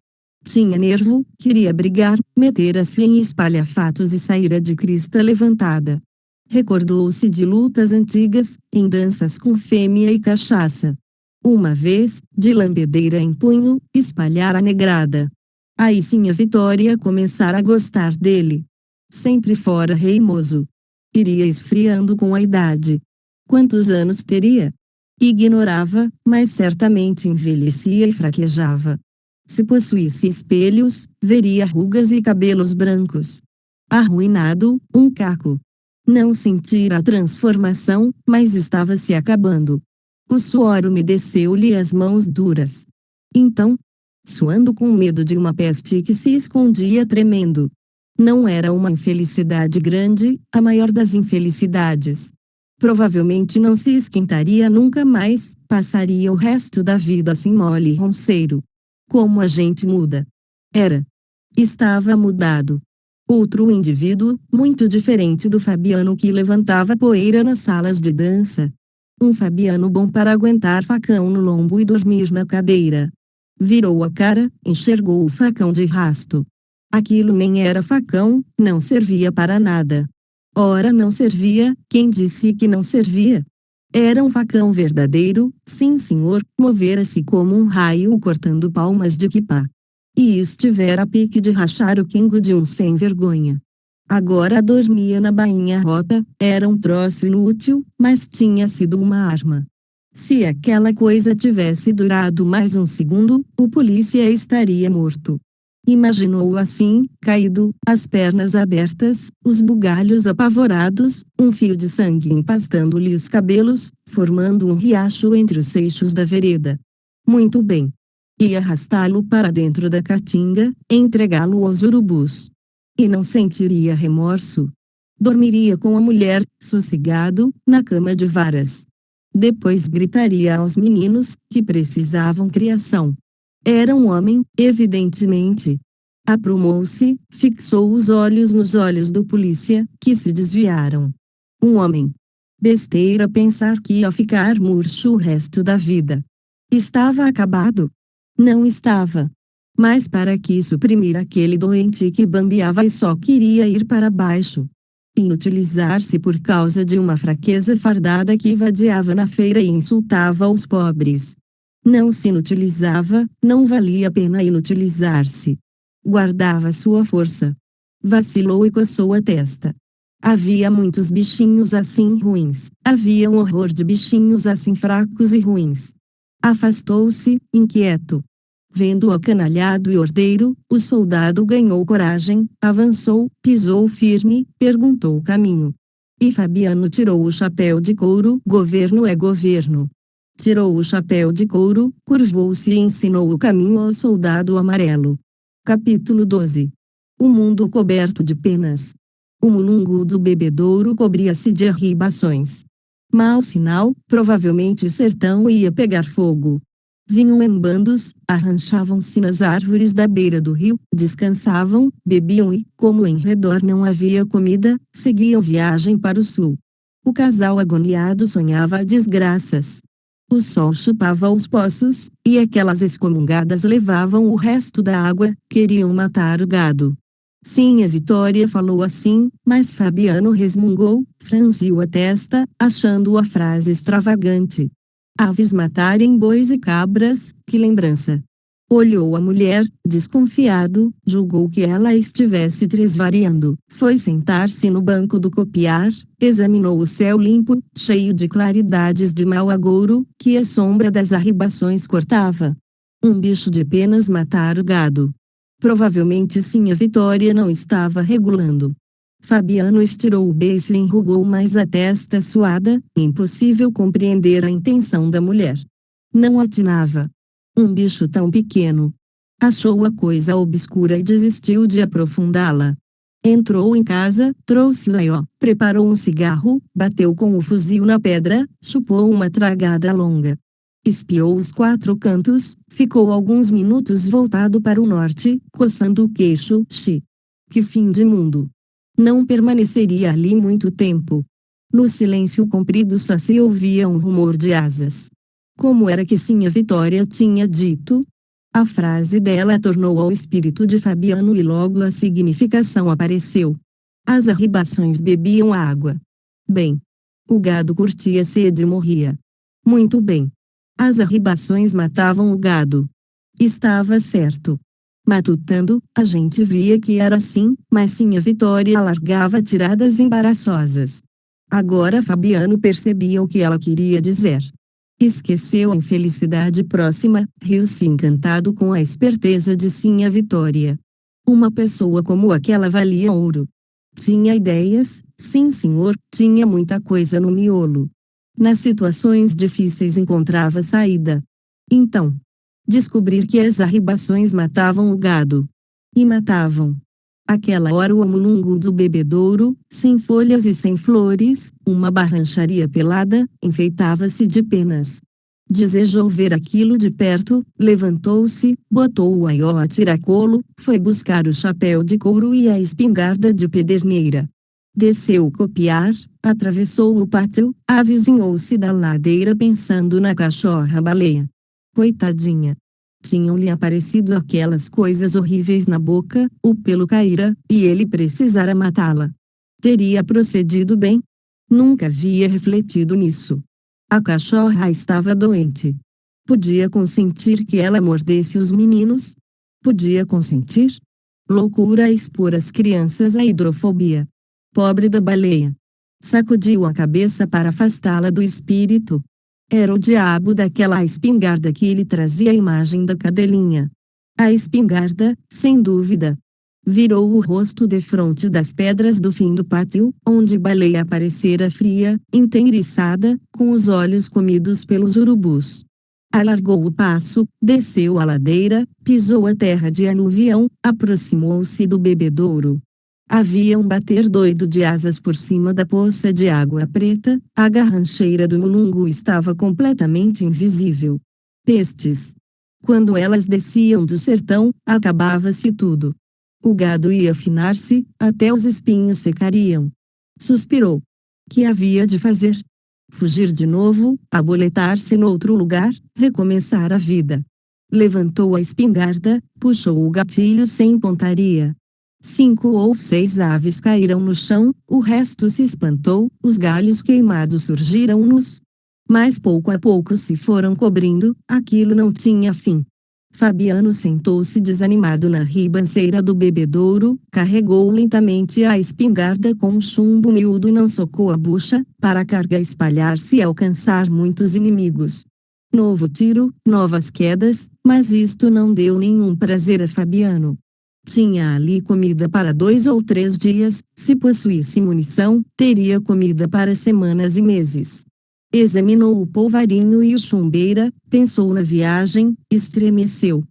Tinha nervo, queria brigar, metera-se em espalhafatos e saíra de crista levantada. Recordou-se de lutas antigas, em danças com fêmea e cachaça. Uma vez, de lambedeira em punho, espalhara a negrada. Aí sim a Vitória começara a gostar dele. sempre fora reimoso. Iria esfriando com a idade. Quantos anos teria? Ignorava, mas certamente envelhecia e fraquejava. Se possuísse espelhos, veria rugas e cabelos brancos. Arruinado, um caco. Não sentira a transformação, mas estava se acabando. O suor umedeceu-lhe as mãos duras. Então, suando com medo de uma peste que se escondia tremendo. Não era uma infelicidade grande, a maior das infelicidades. Provavelmente não se esquentaria nunca mais, passaria o resto da vida assim mole e ronceiro. Como a gente muda. Estava mudado. Outro indivíduo, muito diferente do Fabiano que levantava poeira nas salas de dança. Um Fabiano bom para aguentar facão no lombo e dormir na cadeira. Virou a cara, enxergou o facão de rasto. Aquilo nem era facão, não servia para nada. Ora não servia, quem disse que não servia? Era um facão verdadeiro, sim senhor, movera-se como um raio cortando palmas de quipá. E estivera a pique de rachar o quengo de um sem vergonha. Agora dormia na bainha rota, era um troço inútil, mas tinha sido uma arma. Se aquela coisa tivesse durado mais um segundo, o polícia estaria morto. Imaginou-o assim, caído, as pernas abertas, os bugalhos apavorados, um fio de sangue empastando-lhe os cabelos, formando um riacho entre os seixos da vereda. Muito bem. Ia arrastá-lo para dentro da caatinga, entregá-lo aos urubus. E não sentiria remorso. Dormiria com a mulher, sossegado, na cama de varas. Depois gritaria aos meninos, que precisavam criação. Era um homem, evidentemente. Aprumou-se, fixou os olhos nos olhos do polícia, que se desviaram. Um homem. Besteira pensar que ia ficar murcho o resto da vida. Estava acabado. Não estava. Mas para que suprimir aquele doente que bambeava e só queria ir para baixo? Inutilizar-se por causa de uma fraqueza fardada que vadiava na feira e insultava os pobres. Não se inutilizava, não valia a pena inutilizar-se. Guardava sua força. Vacilou e coçou a testa. Havia muitos bichinhos assim ruins, havia um horror de bichinhos assim fracos e ruins. Afastou-se, inquieto. Vendo-o acanalhado e ordeiro, o soldado ganhou coragem, avançou, pisou firme, perguntou o caminho. E Fabiano tirou o chapéu de couro, governo é governo. Tirou o chapéu de couro, curvou-se e ensinou o caminho ao soldado amarelo. Capítulo 12. O mundo coberto de penas. O mulungu do bebedouro cobria-se de arribações. Mau sinal, provavelmente o sertão ia pegar fogo. Vinham em bandos, arranchavam-se nas árvores da beira do rio, descansavam, bebiam e, como em redor não havia comida, seguiam viagem para o sul. O casal agoniado sonhava desgraças. O sol chupava os poços, e aquelas excomungadas levavam o resto da água, queriam matar o gado. Sim, a Vitória falou assim, mas Fabiano resmungou, franziu a testa, achando a frase extravagante. Aves matarem bois e cabras, que lembrança. Olhou a mulher, desconfiado, julgou que ela estivesse tresvariando, foi sentar-se no banco do copiar, examinou o céu limpo, cheio de claridades de mau agouro, que a sombra das arribações cortava. Um bicho de penas matar o gado. Provavelmente sim, a Vitória não estava regulando. Fabiano estirou o beiço e enrugou mais a testa suada, impossível compreender a intenção da mulher. Não atinava. Um bicho tão pequeno. Achou a coisa obscura e desistiu de aprofundá-la. Entrou em casa, trouxe o aió, preparou um cigarro, bateu com o fuzil na pedra, chupou uma tragada longa. Espiou os quatro cantos, ficou alguns minutos voltado para o norte, coçando o queixo. Que fim de mundo! Não permaneceria ali muito tempo. No silêncio comprido só se ouvia um rumor de asas. Como era que sim a Vitória tinha dito? A frase dela tornou ao espírito de Fabiano e logo a significação apareceu. As arribações bebiam água. Bem. O gado curtia sede e morria. Muito bem. As arribações matavam o gado. Estava certo. Matutando, a gente via que era assim, mas sim a Vitória largava tiradas embaraçosas. Agora Fabiano percebia o que ela queria dizer. Esqueceu a infelicidade próxima, riu-se encantado com a esperteza de Sinha Vitória. Uma pessoa como aquela valia ouro. Tinha ideias, sim senhor, tinha muita coisa no miolo. Nas situações difíceis encontrava saída. Então, descobrir que as arribações matavam o gado. E matavam. Aquela hora o mulungu do bebedouro, sem folhas e sem flores, uma barrancharia pelada, enfeitava-se de penas. Desejou ver aquilo de perto, levantou-se, botou o aió a tiracolo, foi buscar o chapéu de couro e a espingarda de pederneira. Desceu o copiar, atravessou o pátio, avizinhou-se da ladeira pensando na cachorra-baleia. Coitadinha! Tinham-lhe aparecido aquelas coisas horríveis na boca, o pelo caíra, e ele precisara matá-la. Teria procedido bem? Nunca havia refletido nisso. A cachorra estava doente. Podia consentir que ela mordesse os meninos? Podia consentir? Loucura expor as crianças à hidrofobia. Pobre da baleia. Sacudiu a cabeça para afastá-la do espírito. Era o diabo daquela espingarda que lhe trazia a imagem da cadelinha. A espingarda, sem dúvida. Virou o rosto defronte das pedras do fim do pátio, onde Baleia aparecera fria, enteiriçada, com os olhos comidos pelos urubus. Alargou o passo, desceu a ladeira, pisou a terra de aluvião, aproximou-se do bebedouro. Havia um bater doido de asas por cima da poça de água preta, a garrancheira do mulungu estava completamente invisível. Pestes! Quando elas desciam do sertão, acabava-se tudo. O gado ia afinar-se, até os espinhos secariam. Suspirou. Que havia de fazer? Fugir de novo, aboletar-se noutro lugar, recomeçar a vida. Levantou a espingarda, puxou o gatilho sem pontaria. 5 ou 6 aves caíram no chão, o resto se espantou, os galhos queimados surgiram-nos. Mas pouco a pouco se foram cobrindo, aquilo não tinha fim. Fabiano sentou-se desanimado na ribanceira do bebedouro, carregou lentamente a espingarda com um chumbo miúdo e não socou a bucha, para a carga espalhar-se e alcançar muitos inimigos. Novo tiro, novas quedas, mas isto não deu nenhum prazer a Fabiano. Tinha ali comida para 2 ou 3 dias, se possuísse munição, teria comida para semanas e meses. Examinou o polvarinho e o chumbeira, pensou na viagem, estremeceu.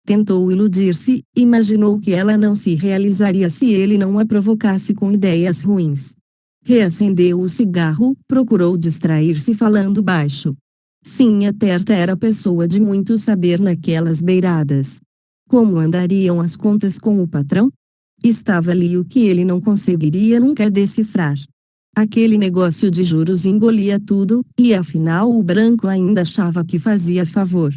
Tentou iludir-se, imaginou que ela não se realizaria se ele não a provocasse com ideias ruins. Reacendeu o cigarro, procurou distrair-se falando baixo. Sim, a Terta era pessoa de muito saber naquelas beiradas. Como andariam as contas com o patrão? Estava ali o que ele não conseguiria nunca decifrar. Aquele negócio de juros engolia tudo, e afinal o branco ainda achava que fazia favor.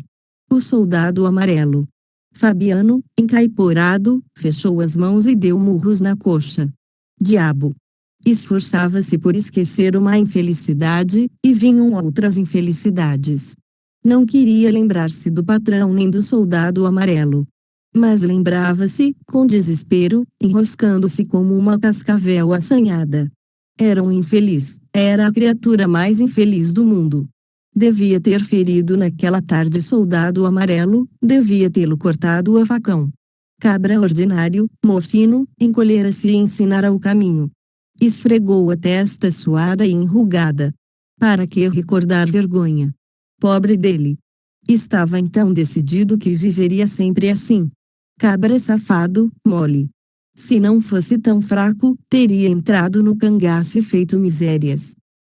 O soldado amarelo. Fabiano, encaiporado, fechou as mãos e deu murros na coxa. Diabo! Esforçava-se por esquecer uma infelicidade, e vinham outras infelicidades. Não queria lembrar-se do patrão nem do soldado amarelo. Mas lembrava-se, com desespero, enroscando-se como uma cascavel assanhada. Era um infeliz, era a criatura mais infeliz do mundo. Devia ter ferido naquela tarde soldado amarelo, devia tê-lo cortado a facão. Cabra ordinário, mofino, encolhera-se e ensinara o caminho. Esfregou a testa suada e enrugada. Para que recordar vergonha? Pobre dele! Estava então decidido que viveria sempre assim. Cabra safado, mole. Se não fosse tão fraco, teria entrado no cangaço e feito misérias.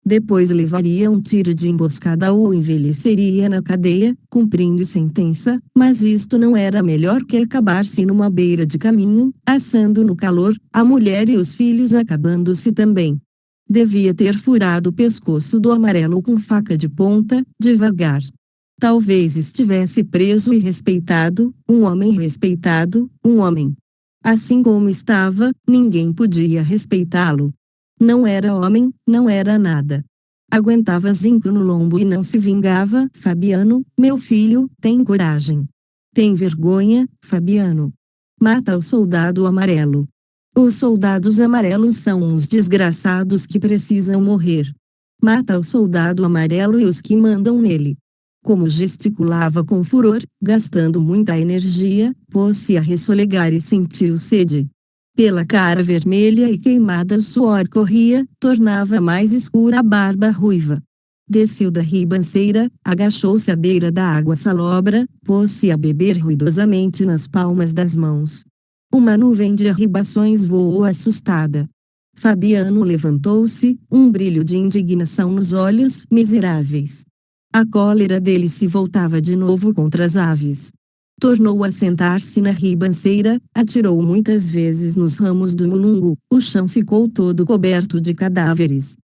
Depois levaria um tiro de emboscada ou envelheceria na cadeia, cumprindo sentença, mas isto não era melhor que acabar-se numa beira de caminho, assando no calor, a mulher e os filhos acabando-se também. Devia ter furado o pescoço do amarelo com faca de ponta, devagar. Talvez estivesse preso e respeitado, um homem respeitado, um homem. Assim como estava, ninguém podia respeitá-lo. Não era homem, não era nada. Aguentava zinco no lombo e não se vingava. Fabiano, meu filho, tem coragem. Tem vergonha, Fabiano. Mata o soldado amarelo. Os soldados amarelos são uns desgraçados que precisam morrer. Mata o soldado amarelo e os que mandam nele. Como gesticulava com furor, gastando muita energia, pôs-se a ressolegar e sentiu sede. Pela cara vermelha e queimada o suor corria, tornava mais escura a barba ruiva. Desceu da ribanceira, agachou-se à beira da água salobra, pôs-se a beber ruidosamente nas palmas das mãos. Uma nuvem de arribações voou assustada. Fabiano levantou-se, um brilho de indignação nos olhos miseráveis. A cólera dele se voltava de novo contra as aves. Tornou a sentar-se na ribanceira, atirou muitas vezes nos ramos do mulungu, o chão ficou todo coberto de cadáveres.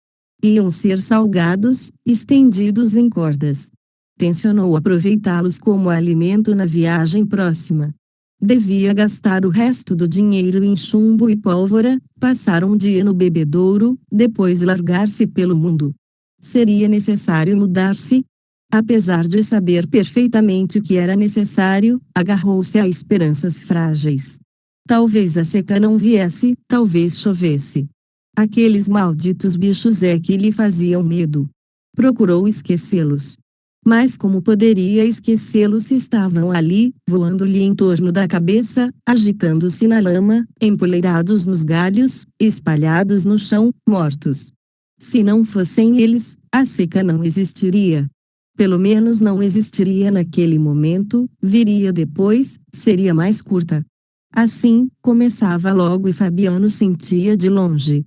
Iam ser salgados, estendidos em cordas. Tencionou aproveitá-los como alimento na viagem próxima. Devia gastar o resto do dinheiro em chumbo e pólvora, passar um dia no bebedouro, depois largar-se pelo mundo. Seria necessário mudar-se? Apesar de saber perfeitamente que era necessário, agarrou-se a esperanças frágeis. Talvez a seca não viesse, talvez chovesse. Aqueles malditos bichos é que lhe faziam medo. Procurou esquecê-los. Mas como poderia esquecê-los se estavam ali, voando-lhe em torno da cabeça, agitando-se na lama, empoleirados nos galhos, espalhados no chão, mortos. Se não fossem eles, a seca não existiria. Pelo menos não existiria naquele momento, viria depois, seria mais curta. Assim, começava logo e Fabiano sentia de longe.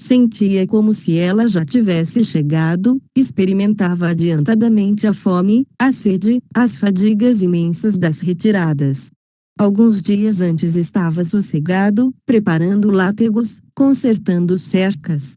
Sentia como se ela já tivesse chegado, experimentava adiantadamente a fome, a sede, as fadigas imensas das retiradas. Alguns dias antes estava sossegado, preparando látegos, consertando cercas.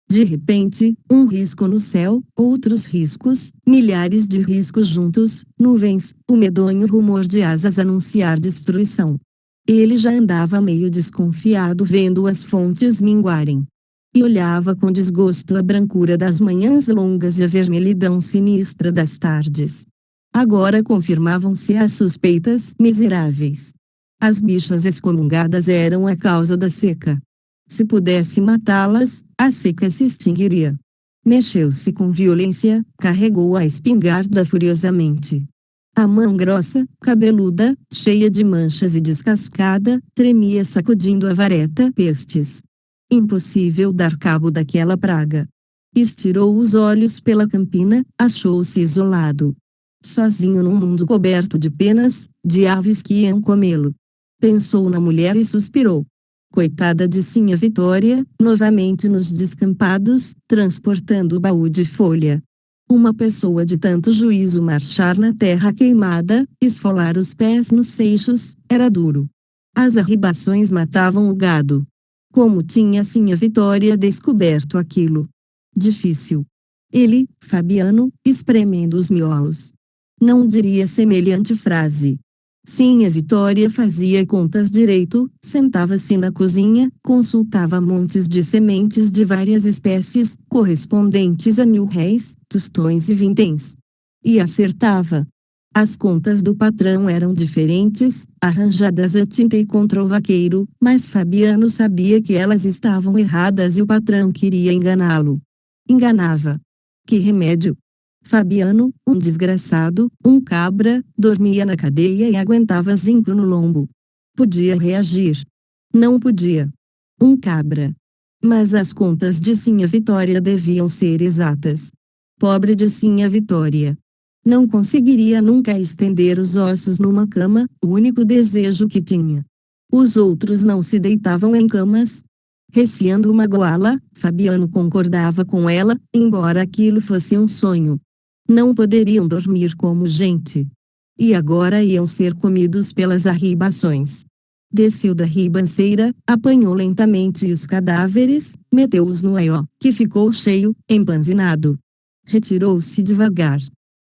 De repente, um risco no céu, outros riscos, milhares de riscos juntos, nuvens, o medonho rumor de asas anunciar destruição. Ele já andava meio desconfiado vendo as fontes minguarem. E olhava com desgosto a brancura das manhãs longas e a vermelhidão sinistra das tardes. Agora confirmavam-se as suspeitas miseráveis. As bichas excomungadas eram a causa da seca. Se pudesse matá-las, a seca se extinguiria. Mexeu-se com violência, carregou a espingarda furiosamente. A mão grossa, cabeluda, cheia de manchas e descascada, tremia sacudindo a vareta pestes. Impossível dar cabo daquela praga. Estirou os olhos pela campina, achou-se isolado. Sozinho num mundo coberto de penas, de aves que iam comê-lo. Pensou na mulher e suspirou. Coitada de Sinha Vitória, novamente nos descampados, transportando o baú de folha. Uma pessoa de tanto juízo marchar na terra queimada, esfolar os pés nos seixos, era duro. As arribações matavam o gado. Como tinha Sinha Vitória descoberto aquilo? Difícil. Ele, Fabiano, espremendo os miolos. Não diria semelhante frase. Sinha Vitória fazia contas direito, sentava-se na cozinha, consultava montes de sementes de várias espécies, correspondentes a mil-réis, tostões e vinténs. E acertava. As contas do patrão eram diferentes, arranjadas a tinta e contra o vaqueiro, mas Fabiano sabia que elas estavam erradas e o patrão queria enganá-lo. Enganava. Que remédio! Fabiano, um desgraçado, um cabra, dormia na cadeia e aguentava zinco no lombo. Podia reagir. Não podia. Um cabra. Mas as contas de Sinha Vitória deviam ser exatas. Pobre de Sinha Vitória. Não conseguiria nunca estender os ossos numa cama, o único desejo que tinha. Os outros não se deitavam em camas. Receando uma goala, Fabiano concordava com ela, embora aquilo fosse um sonho. Não poderiam dormir como gente. E agora iam ser comidos pelas arribações. Desceu da ribanceira, apanhou lentamente os cadáveres, meteu-os no aió, que ficou cheio, empanzinado. Retirou-se devagar.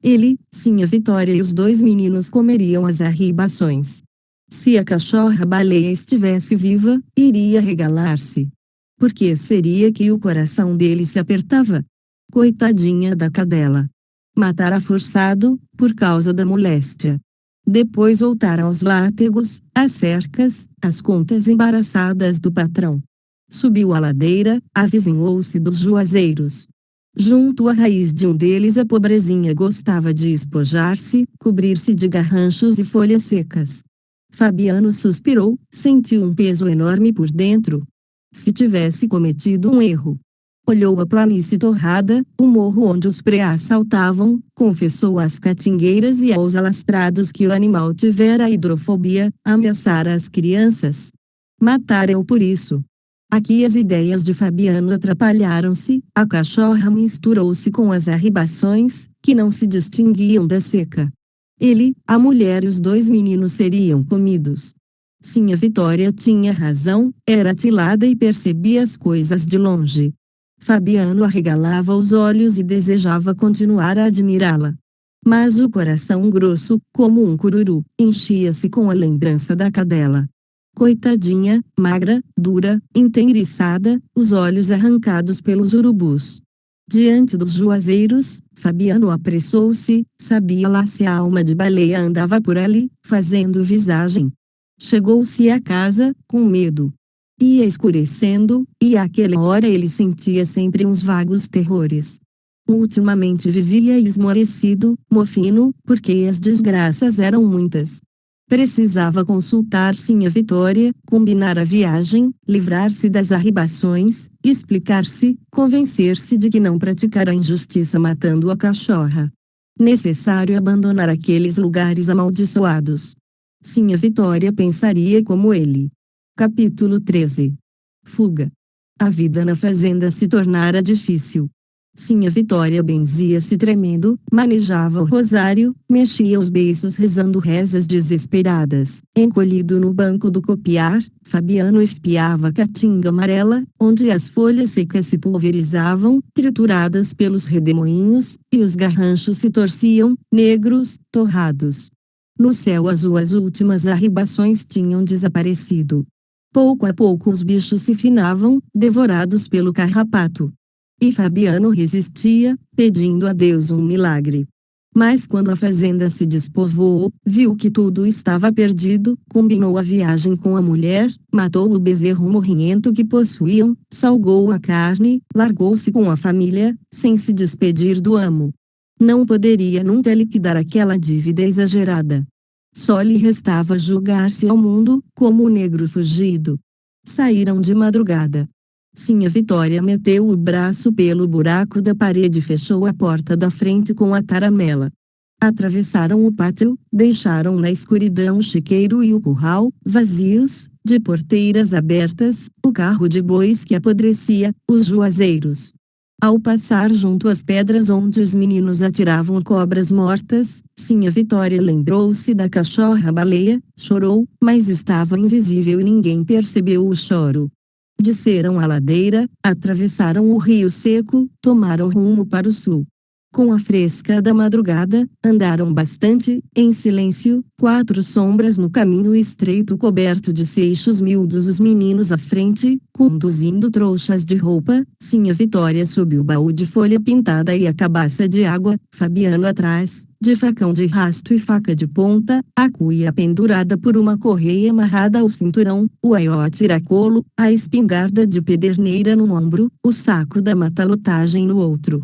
Ele, Sinha Vitória e os dois meninos comeriam as arribações. Se a cachorra-baleia estivesse viva, iria regalar-se. Por que seria que o coração dele se apertava? Coitadinha da cadela. Matara forçado, por causa da moléstia. Depois voltaram aos látegos, às cercas, às contas embaraçadas do patrão. Subiu a ladeira, avizinhou-se dos juazeiros. Junto à raiz de um deles a pobrezinha gostava de espojar-se, cobrir-se de garranchos e folhas secas. Fabiano suspirou, sentiu um peso enorme por dentro. Se tivesse cometido um erro. Olhou a planície torrada, o morro onde os preás saltavam, confessou às catingueiras e aos alastrados que o animal tivera hidrofobia, ameaçara as crianças. Mataram-o por isso. Aqui as ideias de Fabiano atrapalharam-se, a cachorra misturou-se com as arribações, que não se distinguiam da seca. Ele, a mulher e os 2 meninos seriam comidos. Sim, a Vitória tinha razão, era atilada e percebia as coisas de longe. Fabiano arregalava os olhos e desejava continuar a admirá-la. Mas o coração grosso, como um cururu, enchia-se com a lembrança da cadela. Coitadinha, magra, dura, entenriçada, os olhos arrancados pelos urubus. Diante dos juazeiros, Fabiano apressou-se, sabia lá se a alma de baleia andava por ali, fazendo visagem. Chegou-se à casa, com medo. Ia escurecendo, e àquela hora ele sentia sempre uns vagos terrores. Ultimamente vivia esmorecido, mofino, porque as desgraças eram muitas. Precisava consultar Sinha Vitória, combinar a viagem, livrar-se das arribações, explicar-se, convencer-se de que não praticara injustiça matando a cachorra. Necessário abandonar aqueles lugares amaldiçoados. Sinha Vitória pensaria como ele. Capítulo 13. Fuga. A vida na fazenda se tornara difícil. Sinha Vitória benzia-se tremendo, manejava o rosário, mexia os beiços rezando rezas desesperadas. Encolhido no banco do copiar, Fabiano espiava a caatinga amarela, onde as folhas secas se pulverizavam, trituradas pelos redemoinhos, e os garranchos se torciam, negros, torrados. No céu azul as últimas arribações tinham desaparecido. Pouco a pouco os bichos se finavam, devorados pelo carrapato. E Fabiano resistia, pedindo a Deus um milagre. Mas quando a fazenda se despovoou, viu que tudo estava perdido, combinou a viagem com a mulher, matou o bezerro morrento que possuíam, salgou a carne, largou-se com a família, sem se despedir do amo. Não poderia nunca liquidar aquela dívida exagerada. Só lhe restava julgar-se ao mundo, como o negro fugido. Saíram de madrugada. Sinha Vitória meteu o braço pelo buraco da parede e fechou a porta da frente com a taramela. Atravessaram o pátio, deixaram na escuridão o chiqueiro e o curral, vazios, de porteiras abertas, o carro de bois que apodrecia, os juazeiros. Ao passar junto às pedras onde os meninos atiravam cobras mortas, Sinha Vitória lembrou-se da cachorra-baleia, chorou, mas estava invisível e ninguém percebeu o choro. Desceram a ladeira, atravessaram o rio seco, tomaram rumo para o sul. Com a fresca da madrugada, andaram bastante, em silêncio, 4 sombras no caminho estreito coberto de seixos miúdos, os meninos à frente, conduzindo trouxas de roupa, Sinha Vitória sob o baú de folha pintada e a cabaça de água, Fabiano atrás, de facão de rasto e faca de ponta, a cuia pendurada por uma correia amarrada ao cinturão, o aió a tiracolo, a espingarda de pederneira no ombro, o saco da matalotagem no outro.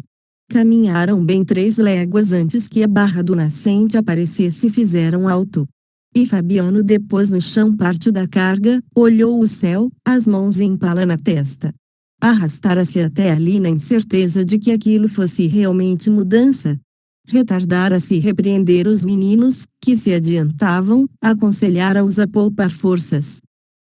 Caminharam bem 3 léguas antes que a barra do nascente aparecesse e fizeram alto. E Fabiano depôs no chão parte da carga, olhou o céu, as mãos em pala na testa. Arrastara-se até ali na incerteza de que aquilo fosse realmente mudança. Retardara-se repreender os meninos, que se adiantavam, aconselhara-os a poupar forças.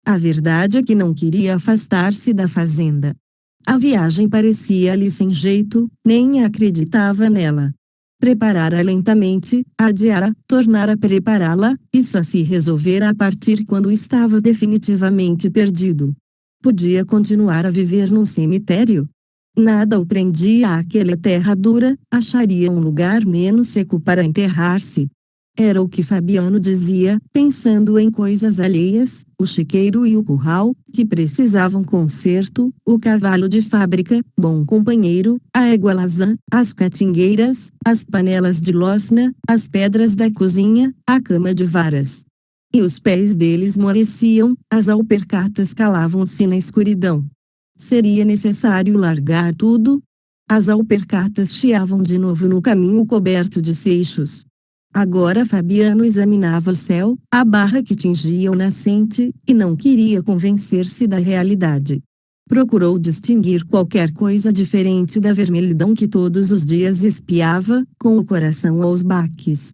A verdade é que não queria afastar-se da fazenda. A viagem parecia-lhe sem jeito, nem acreditava nela. Preparara lentamente, adiara, tornara a prepará-la, e só se resolvera a partir quando estava definitivamente perdido. Podia continuar a viver num cemitério? Nada o prendia àquela terra dura, acharia um lugar menos seco para enterrar-se. Era o que Fabiano dizia, pensando em coisas alheias: o chiqueiro e o curral, que precisavam conserto, o cavalo de fábrica, bom companheiro, a égua lazã, as catingueiras, as panelas de losna, as pedras da cozinha, a cama de varas. E os pés deles moreciam, as alpercatas calavam-se na escuridão. Seria necessário largar tudo? As alpercatas chiavam de novo no caminho coberto de seixos. Agora Fabiano examinava o céu, a barra que tingia o nascente, e não queria convencer-se da realidade. Procurou distinguir qualquer coisa diferente da vermelhidão que todos os dias espiava, com o coração aos baques.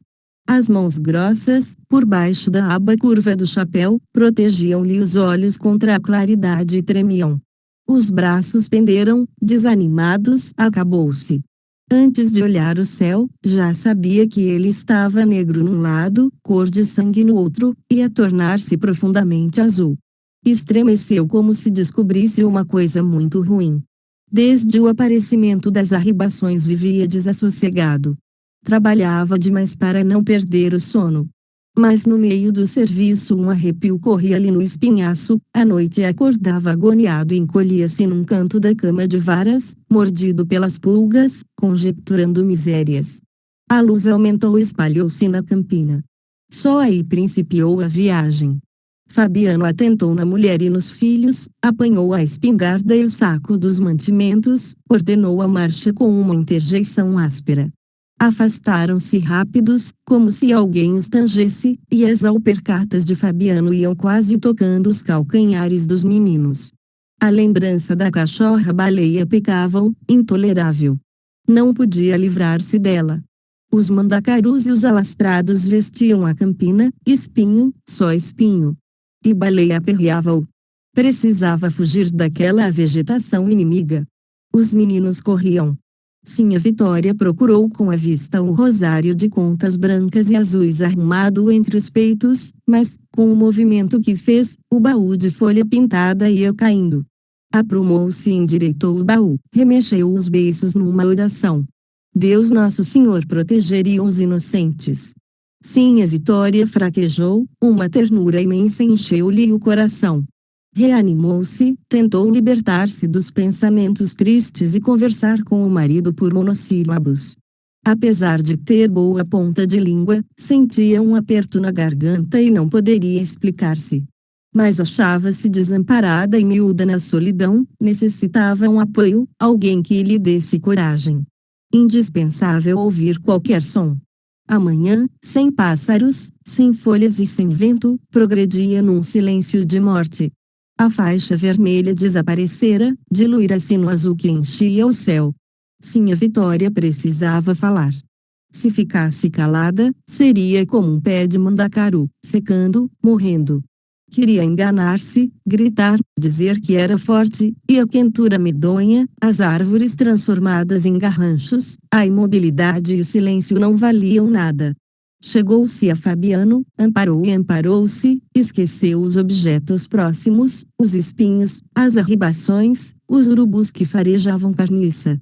As mãos grossas, por baixo da aba curva do chapéu, protegiam-lhe os olhos contra a claridade e tremiam. Os braços penderam, desanimados. Acabou-se. Antes de olhar o céu, já sabia que ele estava negro num lado, cor de sangue no outro, e a tornar-se profundamente azul. Estremeceu como se descobrisse uma coisa muito ruim. Desde o aparecimento das arribações vivia desassossegado. Trabalhava demais para não perder o sono. Mas no meio do serviço um arrepio corria-lhe no espinhaço, à noite acordava agoniado e encolhia-se num canto da cama de varas, mordido pelas pulgas, conjecturando misérias. A luz aumentou e espalhou-se na campina. Só aí principiou a viagem. Fabiano atentou na mulher e nos filhos, apanhou a espingarda e o saco dos mantimentos, ordenou a marcha com uma interjeição áspera. Afastaram-se rápidos, como se alguém os tangesse, e as alpercatas de Fabiano iam quase tocando os calcanhares dos meninos. A lembrança da cachorra-baleia picava-o, intolerável. Não podia livrar-se dela. Os mandacarus e os alastrados vestiam a campina, espinho, só espinho. E baleia aperreava-o. Precisava fugir daquela vegetação inimiga. Os meninos corriam. Sinha Vitória procurou com a vista o rosário de contas brancas e azuis arrumado entre os peitos, mas, com o movimento que fez, o baú de folha pintada ia caindo. Aprumou-se e endireitou o baú, remexeu os beiços numa oração. Deus Nosso Senhor protegeria os inocentes. Sinha Vitória fraquejou, uma ternura imensa encheu-lhe o coração. Reanimou-se, tentou libertar-se dos pensamentos tristes e conversar com o marido por monossílabos. Apesar de ter boa ponta de língua, sentia um aperto na garganta e não poderia explicar-se. Mas achava-se desamparada e miúda na solidão, necessitava um apoio, alguém que lhe desse coragem. Indispensável ouvir qualquer som. Amanhã, sem pássaros, sem folhas e sem vento, progredia num silêncio de morte. A faixa vermelha desaparecera, diluíra-se no azul que enchia o céu. Sinha Vitória precisava falar. Se ficasse calada, seria como um pé de mandacaru, secando, morrendo. Queria enganar-se, gritar, dizer que era forte, e a quentura medonha, as árvores transformadas em garranchos, a imobilidade e o silêncio não valiam nada. Chegou-se a Fabiano, amparou e amparou-se, esqueceu os objetos próximos, os espinhos, as arribações, os urubus que farejavam carniça.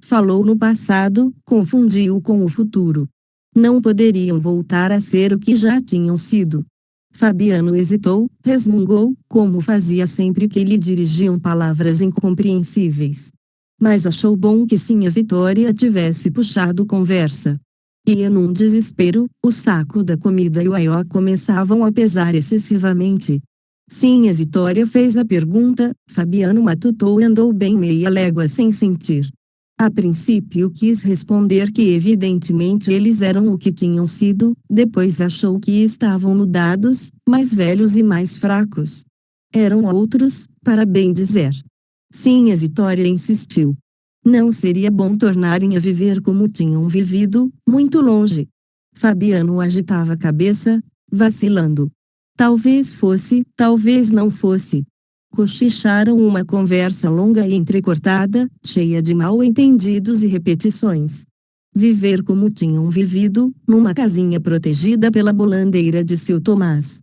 Falou no passado, confundiu com o futuro. Não poderiam voltar a ser o que já tinham sido. Fabiano hesitou, resmungou, como fazia sempre que lhe dirigiam palavras incompreensíveis. Mas achou bom que Sinha Vitória tivesse puxado conversa. Ia num desespero, o saco da comida e o aió começavam a pesar excessivamente. Sinha Vitória fez a pergunta, Fabiano matutou e andou bem meia légua sem sentir. A princípio quis responder que evidentemente eles eram o que tinham sido, depois achou que estavam mudados, mais velhos e mais fracos. Eram outros, para bem dizer. Sinha Vitória insistiu. Não seria bom tornarem a viver como tinham vivido, muito longe. Fabiano agitava a cabeça, vacilando. Talvez fosse, talvez não fosse. Cochicharam uma conversa longa e entrecortada, cheia de mal-entendidos e repetições. Viver como tinham vivido, numa casinha protegida pela bolandeira de seu Tomás.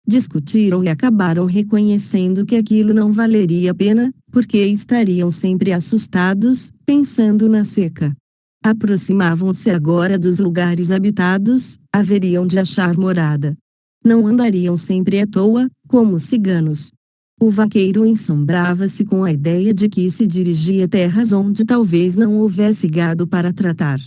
Discutiram e acabaram reconhecendo que aquilo não valeria a pena, porque estariam sempre assustados, pensando na seca. Aproximavam-se agora dos lugares habitados, Haveriam de achar morada. Não andariam sempre à toa, como ciganos. O vaqueiro ensombrava-se com a ideia de que se dirigia a terras onde talvez não houvesse gado para tratar.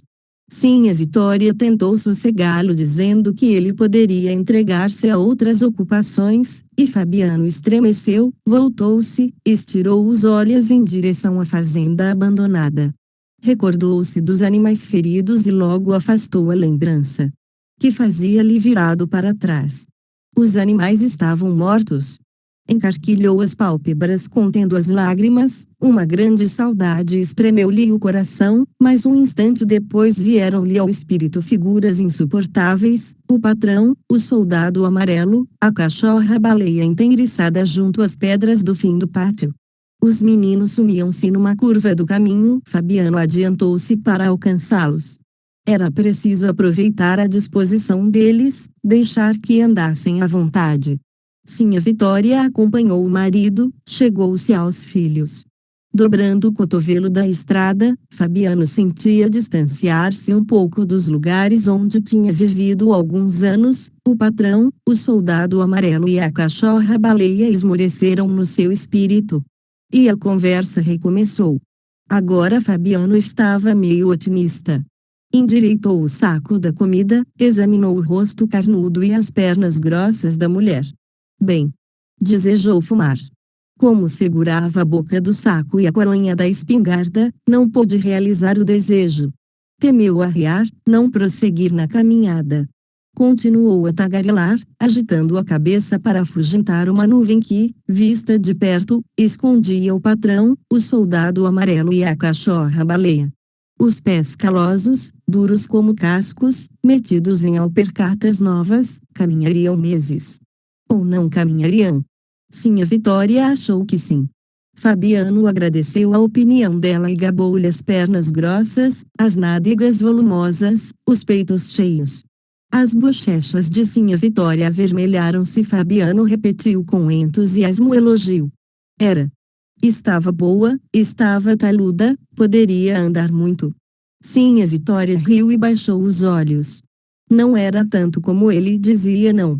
Sim, a Vitória tentou sossegá-lo dizendo que ele poderia entregar-se a outras ocupações, e Fabiano estremeceu, voltou-se, estirou os olhos em direção à fazenda abandonada. Recordou-se dos animais feridos e logo afastou a lembrança. Que fazia-lhe virado para trás? Os animais estavam mortos. Encarquilhou as pálpebras contendo as lágrimas, uma grande saudade espremeu-lhe o coração, mas um instante depois vieram-lhe ao espírito figuras insuportáveis, o patrão, o soldado amarelo, a cachorra-baleia entenriçada junto às pedras do fim do pátio. Os meninos sumiam-se numa curva do caminho, Fabiano adiantou-se para alcançá-los. Era preciso aproveitar a disposição deles, deixar que andassem à vontade. Sim, a Vitória acompanhou o marido, chegou-se aos filhos. Dobrando o cotovelo da estrada, Fabiano sentia distanciar-se um pouco dos lugares onde tinha vivido alguns anos, o patrão, o soldado amarelo e a cachorra-baleia esmoreceram no seu espírito. E a conversa recomeçou. Agora Fabiano estava meio otimista. Endireitou o saco da comida, examinou o rosto carnudo e as pernas grossas da mulher. Bem. Desejou fumar. Como segurava a boca do saco e a coronha da espingarda, não pôde realizar o desejo. Temeu arriar, não prosseguir na caminhada. Continuou a tagarelar, agitando a cabeça para afugentar uma nuvem que, vista de perto, escondia o patrão, o soldado amarelo e a cachorra-baleia. Os pés calosos, duros como cascos, metidos em alpercatas novas, caminhariam meses. Ou não caminhariam? Sim, a Vitória achou que sim. Fabiano agradeceu a opinião dela e gabou-lhe as pernas grossas, as nádegas volumosas, os peitos cheios. As bochechas de Sim, a Vitória avermelharam-se. Fabiano repetiu com entusiasmo o elogio. Estava boa, estava taluda, poderia andar muito. Sim, a Vitória riu e baixou os olhos. Não era tanto como ele dizia, não.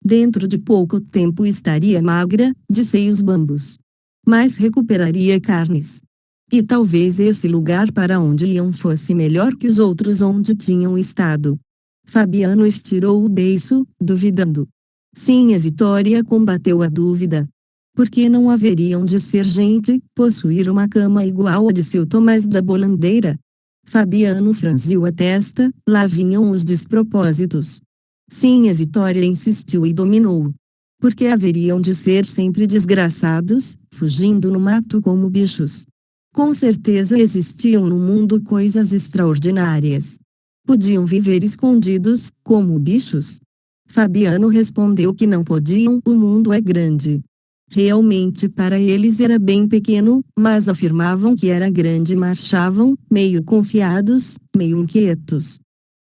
Dentro de pouco tempo estaria magra, de seios bambos. Mas recuperaria carnes. E talvez esse lugar para onde iam fosse melhor que os outros onde tinham estado. Fabiano estirou o beiço, duvidando. Sim, a Vitória combateu a dúvida. Porque não haveriam de ser gente, possuir uma cama igual a de seu Tomás da Bolandeira? Fabiano franziu a testa, lá vinham os despropósitos. Sim, a Vitória insistiu e dominou. Porque haveriam de ser sempre desgraçados, fugindo no mato como bichos. Com certeza existiam no mundo coisas extraordinárias. Podiam viver escondidos, como bichos? Fabiano respondeu que não podiam. O mundo é grande. Realmente para eles era bem pequeno, mas afirmavam que era grande e marchavam, meio confiados, meio inquietos.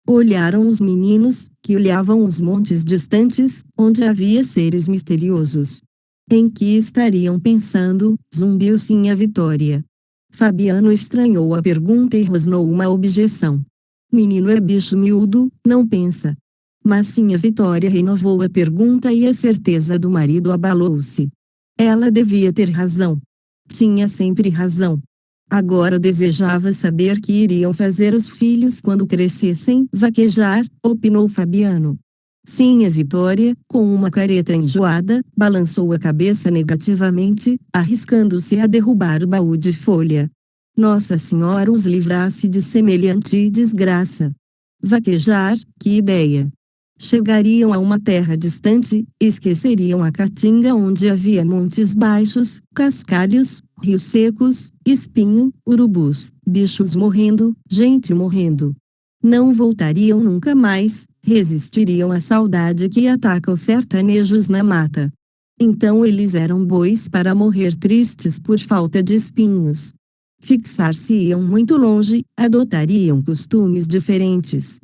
Olharam os meninos, que olhavam os montes distantes, onde havia seres misteriosos. Em que estariam pensando? Zumbiu Sim, a Vitória. Fabiano estranhou a pergunta e rosnou uma objeção. Menino é bicho miúdo, não pensa. Mas Sim, a Vitória renovou a pergunta e a certeza do marido abalou-se. Ela devia ter razão. Tinha sempre razão. Agora desejava saber que iriam fazer os filhos quando crescessem. Vaquejar, opinou Fabiano. Sim, a Vitória, com uma careta enjoada, balançou a cabeça negativamente, arriscando-se a derrubar o baú de folha. Nossa Senhora os livrasse de semelhante desgraça. Vaquejar, que ideia! Chegariam a uma terra distante, esqueceriam a caatinga onde havia montes baixos, cascalhos, rios secos, espinho, urubus, bichos morrendo, gente morrendo. Não voltariam nunca mais, resistiriam à saudade que ataca os sertanejos na mata. Então eles eram bois para morrer tristes por falta de espinhos. Fixar-se-iam muito longe, adotariam costumes diferentes.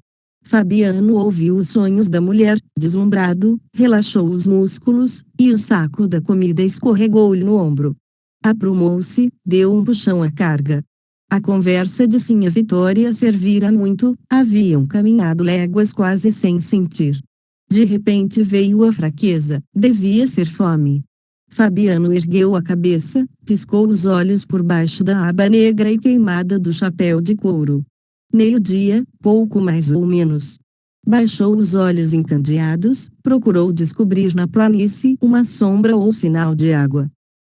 Fabiano ouviu os sonhos da mulher, deslumbrado, relaxou os músculos, e o saco da comida escorregou-lhe no ombro. Aprumou-se, deu um puxão à carga. A conversa de Sinhá Vitória servira muito, haviam caminhado léguas quase sem sentir. De repente veio a fraqueza, devia ser fome. Fabiano ergueu a cabeça, piscou os olhos por baixo da aba negra e queimada do chapéu de couro. Meio-dia, pouco mais ou menos. Baixou os olhos encandeados, procurou descobrir na planície uma sombra ou sinal de água.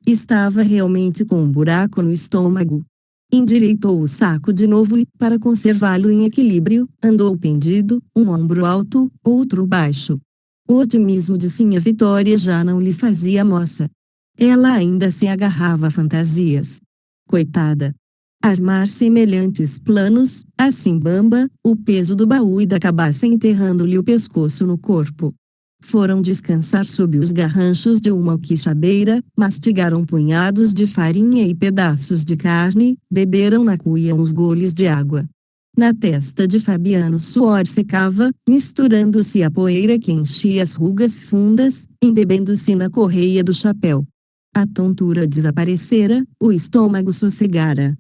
Estava realmente com um buraco no estômago. Endireitou o saco de novo e, para conservá-lo em equilíbrio, andou pendido, um ombro alto, outro baixo. O otimismo de Sinhá Vitória já não lhe fazia moça. Ela ainda se agarrava a fantasias. Coitada! Armar semelhantes planos, assim bamba, o peso do baú e da cabaça enterrando-lhe o pescoço no corpo. Foram descansar sob os garranchos de uma quixabeira, mastigaram punhados de farinha e pedaços de carne, beberam na cuia uns goles de água. Na testa de Fabiano suor secava, misturando-se à poeira que enchia as rugas fundas, embebendo-se na correia do chapéu. A tontura desaparecera, o estômago sossegara.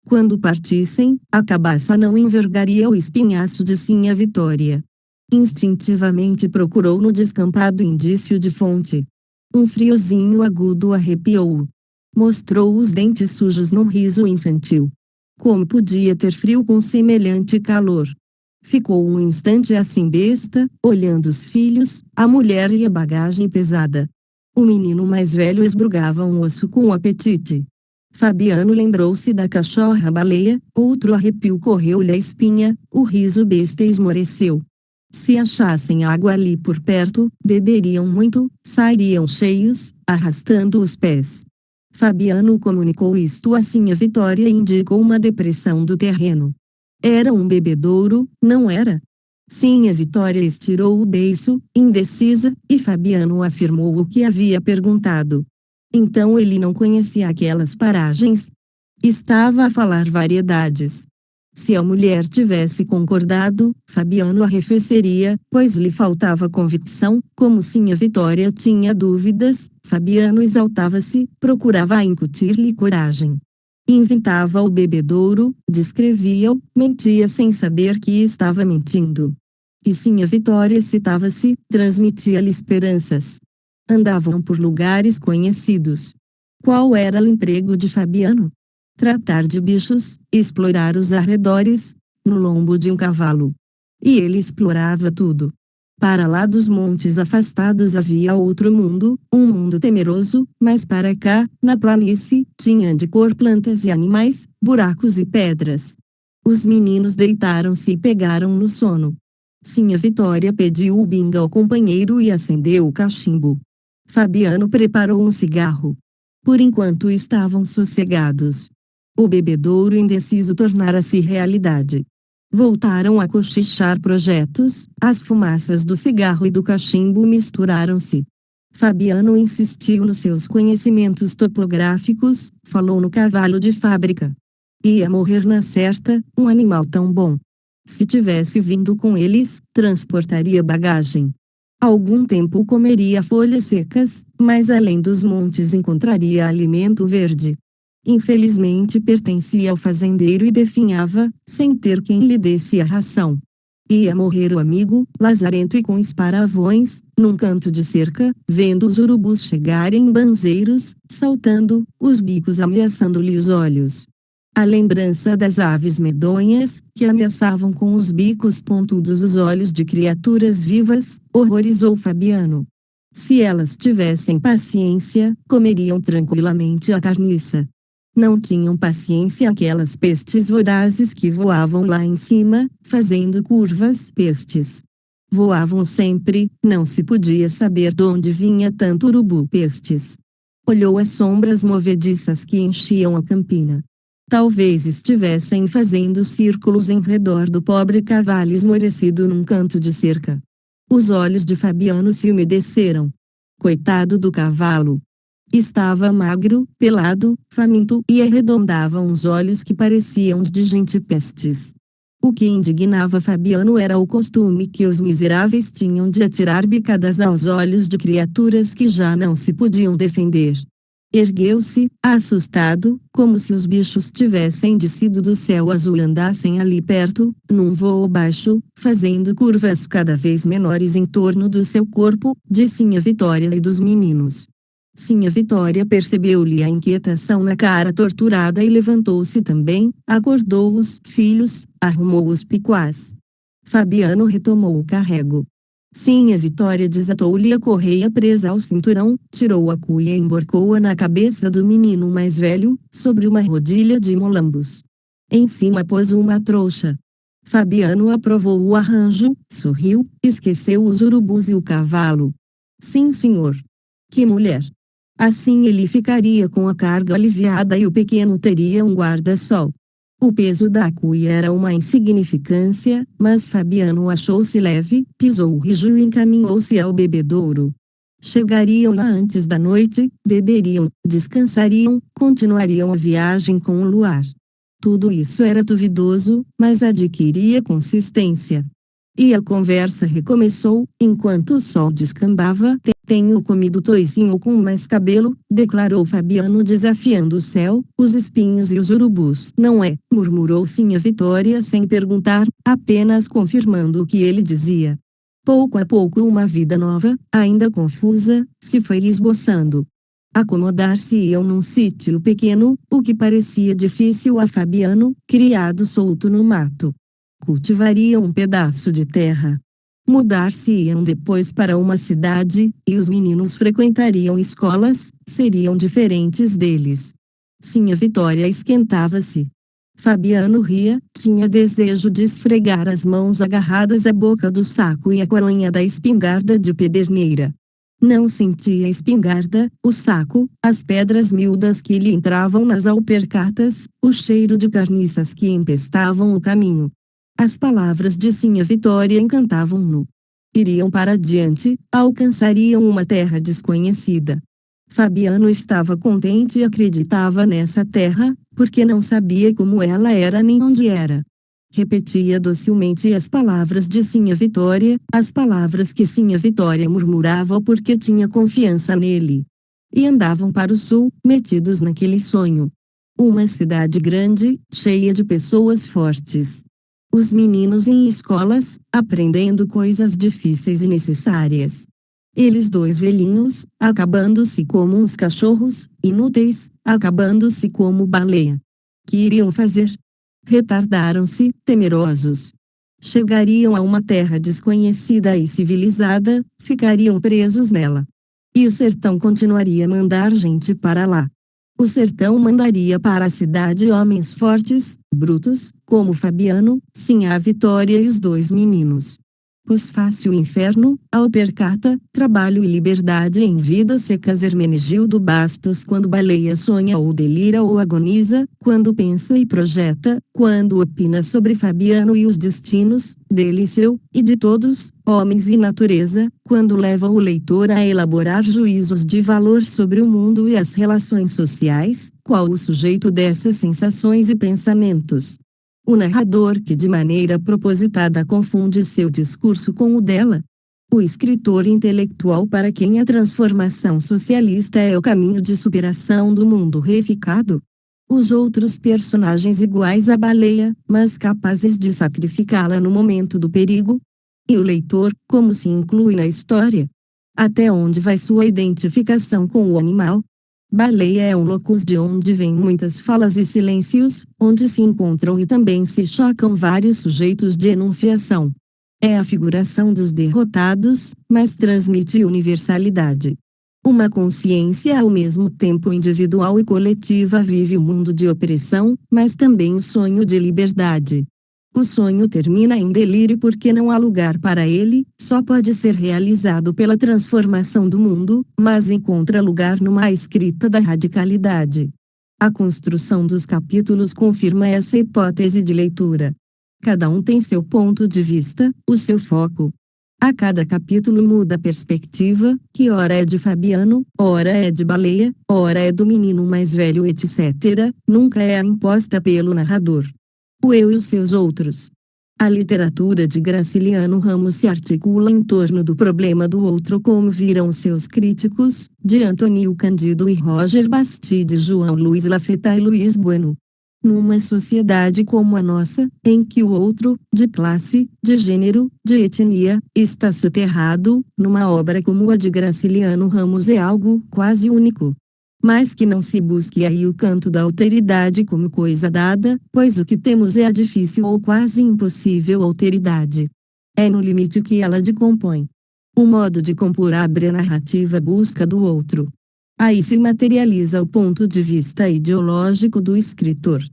Quando partissem, a cabaça não envergaria o espinhaço de Sinhá Vitória. Instintivamente procurou no descampado indício de fonte. Um friozinho agudo arrepiou-o. Mostrou os dentes sujos num riso infantil. Como podia ter frio com semelhante calor? Ficou um instante assim besta, olhando os filhos, a mulher e a bagagem pesada. O menino mais velho esbrugava um osso com apetite. Fabiano lembrou-se da cachorra-baleia, outro arrepio correu-lhe a espinha, o riso besta esmoreceu. Se achassem água ali por perto, beberiam muito, sairiam cheios, arrastando os pés. Fabiano comunicou isto a Sinhá Vitória e indicou uma depressão do terreno. Era um bebedouro, não era? Sinhá Vitória estirou o beiço, indecisa, e Fabiano afirmou o que havia perguntado. Então ele não conhecia aquelas paragens? Estava a falar variedades. Se a mulher tivesse concordado, Fabiano arrefeceria, pois lhe faltava convicção, como Sinhá Vitória tinha dúvidas, Fabiano exaltava-se, procurava incutir-lhe coragem. Inventava o bebedouro, descrevia-o, mentia sem saber que estava mentindo. E Sinhá Vitória excitava-se, transmitia-lhe esperanças. Andavam por lugares conhecidos. Qual era o emprego de Fabiano? Tratar de bichos, explorar os arredores, no lombo de um cavalo. E ele explorava tudo. Para lá dos montes afastados havia outro mundo, um mundo temeroso, mas para cá, na planície, tinha de cor plantas e animais, buracos e pedras. Os meninos deitaram-se e pegaram no sono. Sinhá Vitória pediu o binga ao companheiro e acendeu o cachimbo. Fabiano preparou um cigarro. Por enquanto estavam sossegados. O bebedouro indeciso tornara-se realidade. Voltaram a cochichar projetos, as fumaças do cigarro e do cachimbo misturaram-se. Fabiano insistiu nos seus conhecimentos topográficos, falou no cavalo de fábrica. Ia morrer na certa, um animal tão bom. Se tivesse vindo com eles, transportaria bagagem. Algum tempo comeria folhas secas, mas além dos montes encontraria alimento verde. Infelizmente pertencia ao fazendeiro e definhava, sem ter quem lhe desse a ração. Ia morrer o amigo, lazarento e com esparavões, num canto de cerca, vendo os urubus chegarem banzeiros, saltando, os bicos ameaçando-lhe os olhos. A lembrança das aves medonhas, que ameaçavam com os bicos pontudos os olhos de criaturas vivas, horrorizou Fabiano. Se elas tivessem paciência, comeriam tranquilamente a carniça. Não tinham paciência aquelas pestes vorazes que voavam lá em cima, fazendo curvas. Pestes. Voavam sempre, não se podia saber de onde vinha tanto urubu. Pestes. Olhou as sombras movediças que enchiam a campina. Talvez estivessem fazendo círculos em redor do pobre cavalo esmorecido num canto de cerca. Os olhos de Fabiano se umedeceram. Coitado do cavalo. Estava magro, pelado, faminto e arredondava uns olhos que pareciam de gente pestes. O que indignava Fabiano era o costume que os miseráveis tinham de atirar bicadas aos olhos de criaturas que já não se podiam defender. Ergueu-se, assustado, como se os bichos tivessem descido do céu azul e andassem ali perto, num voo baixo, fazendo curvas cada vez menores em torno do seu corpo, de Sinhá Vitória e dos meninos. Sinhá Vitória percebeu-lhe a inquietação na cara torturada e levantou-se também, acordou os filhos, arrumou os picuás. Fabiano retomou o carrego. Sinhá Vitória desatou-lhe a correia presa ao cinturão, tirou a cuia e emborcou-a na cabeça do menino mais velho, sobre uma rodilha de molambos. Em cima pôs uma trouxa. Fabiano aprovou o arranjo, sorriu, esqueceu os urubus e o cavalo. Sim, senhor. Que mulher! Assim ele ficaria com a carga aliviada e o pequeno teria um guarda-sol. O peso da cuia era uma insignificância, mas Fabiano achou-se leve, pisou o rijo e encaminhou-se ao bebedouro. Chegariam lá antes da noite, beberiam, descansariam, continuariam a viagem com o luar. Tudo isso era duvidoso, mas adquiria consistência. E a conversa recomeçou, enquanto o sol descambava. Tenho comido toicinho com mais cabelo, declarou Fabiano desafiando o céu, os espinhos e os urubus. Não é, murmurou Sinhá Vitória sem perguntar, apenas confirmando o que ele dizia. Pouco a pouco uma vida nova, ainda confusa, se foi esboçando. Acomodar-se-iam num sítio pequeno, o que parecia difícil a Fabiano, criado solto no mato. Cultivariam um pedaço de terra. Mudar-se-iam depois para uma cidade, e os meninos frequentariam escolas, seriam diferentes deles. Sinhá Vitória esquentava-se. Fabiano ria, tinha desejo de esfregar as mãos agarradas à boca do saco e à coronha da espingarda de pederneira. Não sentia a espingarda, o saco, as pedras miúdas que lhe entravam nas alpercatas, o cheiro de carniças que empestavam o caminho. As palavras de Sinhá Vitória encantavam-no. Iriam para diante, alcançariam uma terra desconhecida. Fabiano estava contente e acreditava nessa terra, porque não sabia como ela era nem onde era. Repetia docilmente as palavras de Sinhá Vitória, as palavras que Sinhá Vitória murmurava porque tinha confiança nele. E andavam para o sul, metidos naquele sonho. Uma cidade grande, cheia de pessoas fortes. Os meninos em escolas, aprendendo coisas difíceis e necessárias. Eles dois velhinhos, acabando-se como uns cachorros, inúteis, acabando-se como baleia. Que iriam fazer? Retardaram-se, temerosos. Chegariam a uma terra desconhecida e civilizada, ficariam presos nela. E o sertão continuaria a mandar gente para lá. O sertão mandaria para a cidade homens fortes, brutos, como Fabiano, Sinhá Vitória e os dois meninos. Pós-fácil inferno, alpercata, trabalho e liberdade em vidas secas. Hermenegildo Bastos. Quando baleia sonha ou delira ou agoniza, quando pensa e projeta, quando opina sobre Fabiano e os destinos, dele e seu, e de todos, homens e natureza, quando leva o leitor a elaborar juízos de valor sobre o mundo e as relações sociais, qual o sujeito dessas sensações e pensamentos? O narrador que de maneira propositada confunde seu discurso com o dela. O escritor intelectual para quem a transformação socialista é o caminho de superação do mundo reificado. Os outros personagens iguais à baleia, mas capazes de sacrificá-la no momento do perigo. E o leitor, como se inclui na história? Até onde vai sua identificação com o animal? Baleia é um locus de onde vêm muitas falas e silêncios, onde se encontram e também se chocam vários sujeitos de enunciação. É a figuração dos derrotados, mas transmite universalidade. Uma consciência ao mesmo tempo individual e coletiva vive o mundo de opressão, mas também o sonho de liberdade. O sonho termina em delírio porque não há lugar para ele, só pode ser realizado pela transformação do mundo, mas encontra lugar numa escrita da radicalidade. A construção dos capítulos confirma essa hipótese de leitura. Cada um tem seu ponto de vista, o seu foco. A cada capítulo muda a perspectiva, que ora é de Fabiano, ora é de baleia, ora é do menino mais velho, etc. Nunca é a imposta pelo narrador. O eu e os seus outros. A literatura de Graciliano Ramos se articula em torno do problema do outro, como viram seus críticos, de Antônio Cândido e Roger Bastide, João Luiz Lafeta e Luiz Bueno. Numa sociedade como a nossa, em que o outro, de classe, de gênero, de etnia, está soterrado, numa obra como a de Graciliano Ramos é algo quase único. Mas que não se busque aí o canto da alteridade como coisa dada, pois o que temos é a difícil ou quase impossível alteridade. É no limite que ela decompõe. O modo de compor abre a narrativa busca do outro. Aí se materializa o ponto de vista ideológico do escritor.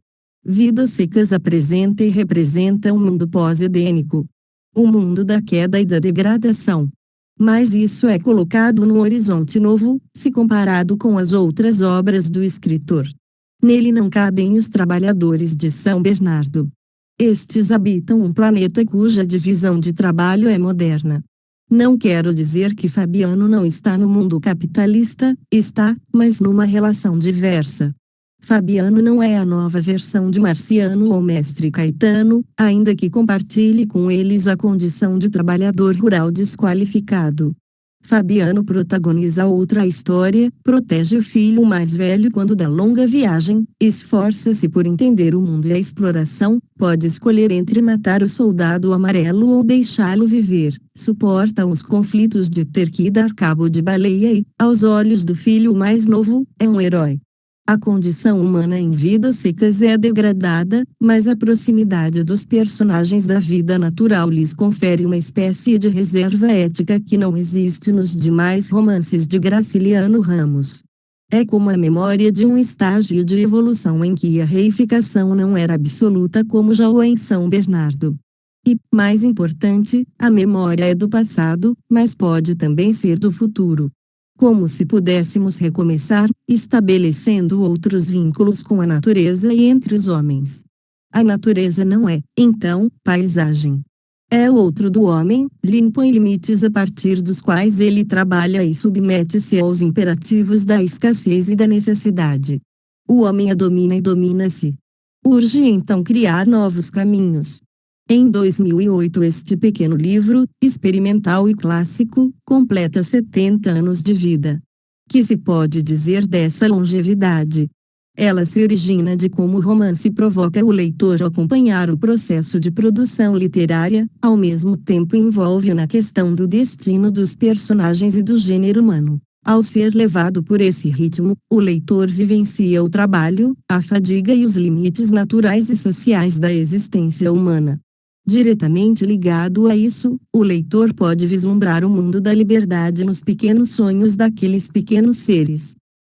Vidas Secas apresenta e representa um mundo pós-edênico. O mundo da queda e da degradação. Mas isso é colocado num horizonte novo, se comparado com as outras obras do escritor. Nele não cabem os trabalhadores de São Bernardo. Estes habitam um planeta cuja divisão de trabalho é moderna. Não quero dizer que Fabiano não está no mundo capitalista, está, mas numa relação diversa. Fabiano não é a nova versão de Marciano ou Mestre Caetano, ainda que compartilhe com eles a condição de trabalhador rural desqualificado. Fabiano protagoniza outra história, protege o filho mais velho quando da longa viagem, esforça-se por entender o mundo e a exploração, pode escolher entre matar o soldado amarelo ou deixá-lo viver, suporta os conflitos de ter que dar cabo de baleia e, aos olhos do filho mais novo, é um herói. A condição humana em Vidas Secas é degradada, mas a proximidade dos personagens da vida natural lhes confere uma espécie de reserva ética que não existe nos demais romances de Graciliano Ramos. É como a memória de um estágio de evolução em que a reificação não era absoluta como já o é em São Bernardo. E, mais importante, a memória é do passado, mas pode também ser do futuro. Como se pudéssemos recomeçar, estabelecendo outros vínculos com a natureza e entre os homens. A natureza não é, então, paisagem. É o outro do homem, lhe impõe limites a partir dos quais ele trabalha e submete-se aos imperativos da escassez e da necessidade. O homem a domina e domina-se. Urge então criar novos caminhos. Em 2008 este pequeno livro, experimental e clássico, completa 70 anos de vida. Que se pode dizer dessa longevidade? Ela se origina de como o romance provoca o leitor a acompanhar o processo de produção literária, ao mesmo tempo envolve na questão do destino dos personagens e do gênero humano. Ao ser levado por esse ritmo, o leitor vivencia o trabalho, a fadiga e os limites naturais e sociais da existência humana. Diretamente ligado a isso, o leitor pode vislumbrar o mundo da liberdade nos pequenos sonhos daqueles pequenos seres.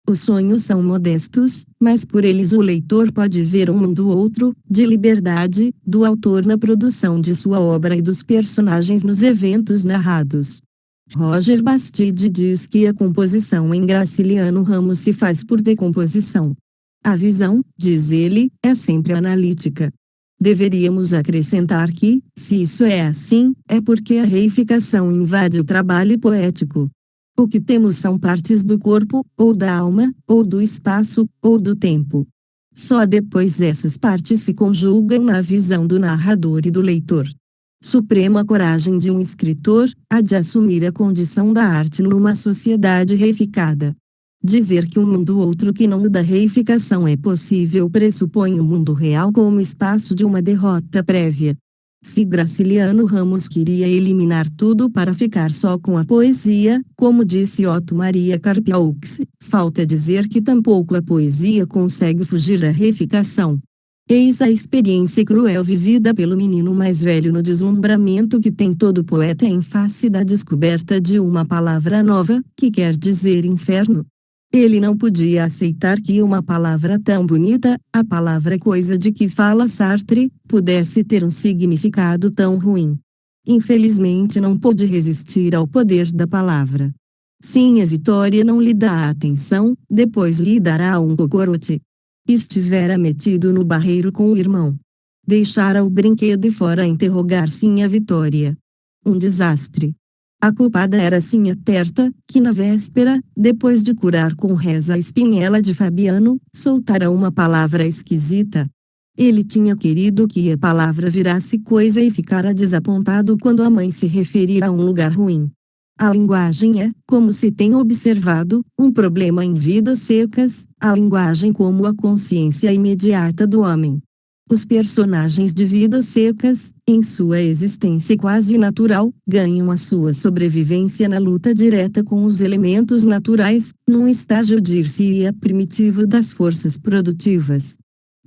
Os sonhos são modestos, mas por eles o leitor pode ver um mundo outro, de liberdade, do autor na produção de sua obra e dos personagens nos eventos narrados. Roger Bastide diz que a composição em Graciliano Ramos se faz por decomposição. A visão, diz ele, é sempre analítica. Deveríamos acrescentar que, se isso é assim, é porque a reificação invade o trabalho poético. O que temos são partes do corpo, ou da alma, ou do espaço, ou do tempo. Só depois essas partes se conjugam na visão do narrador e do leitor. Suprema coragem de um escritor, a de assumir a condição da arte numa sociedade reificada. Dizer que um mundo outro que não o da reificação é possível pressupõe o mundo real como espaço de uma derrota prévia. Se Graciliano Ramos queria eliminar tudo para ficar só com a poesia, como disse Otto Maria Carpiaux, falta dizer que tampouco a poesia consegue fugir à reificação. Eis a experiência cruel vivida pelo menino mais velho no deslumbramento que tem todo poeta em face da descoberta de uma palavra nova, que quer dizer inferno. Ele não podia aceitar que uma palavra tão bonita, a palavra coisa de que fala Sartre, pudesse ter um significado tão ruim. Infelizmente não pôde resistir ao poder da palavra. Sim, a Vitória não lhe dá atenção, depois lhe dará um cocorote. Estivera metido no barreiro com o irmão. Deixara o brinquedo e fora interrogar Sinha Vitória. Um desastre. A culpada era Sinha Terta, que na véspera, depois de curar com reza a espinhela de Fabiano, soltara uma palavra esquisita. Ele tinha querido que a palavra virasse coisa e ficara desapontado quando a mãe se referir a um lugar ruim. A linguagem é, como se tem observado, um problema em Vidas Secas, a linguagem como a consciência imediata do homem. Os personagens de Vidas Secas, em sua existência quase natural, ganham a sua sobrevivência na luta direta com os elementos naturais, num estágio dir-se-ia primitivo das forças produtivas.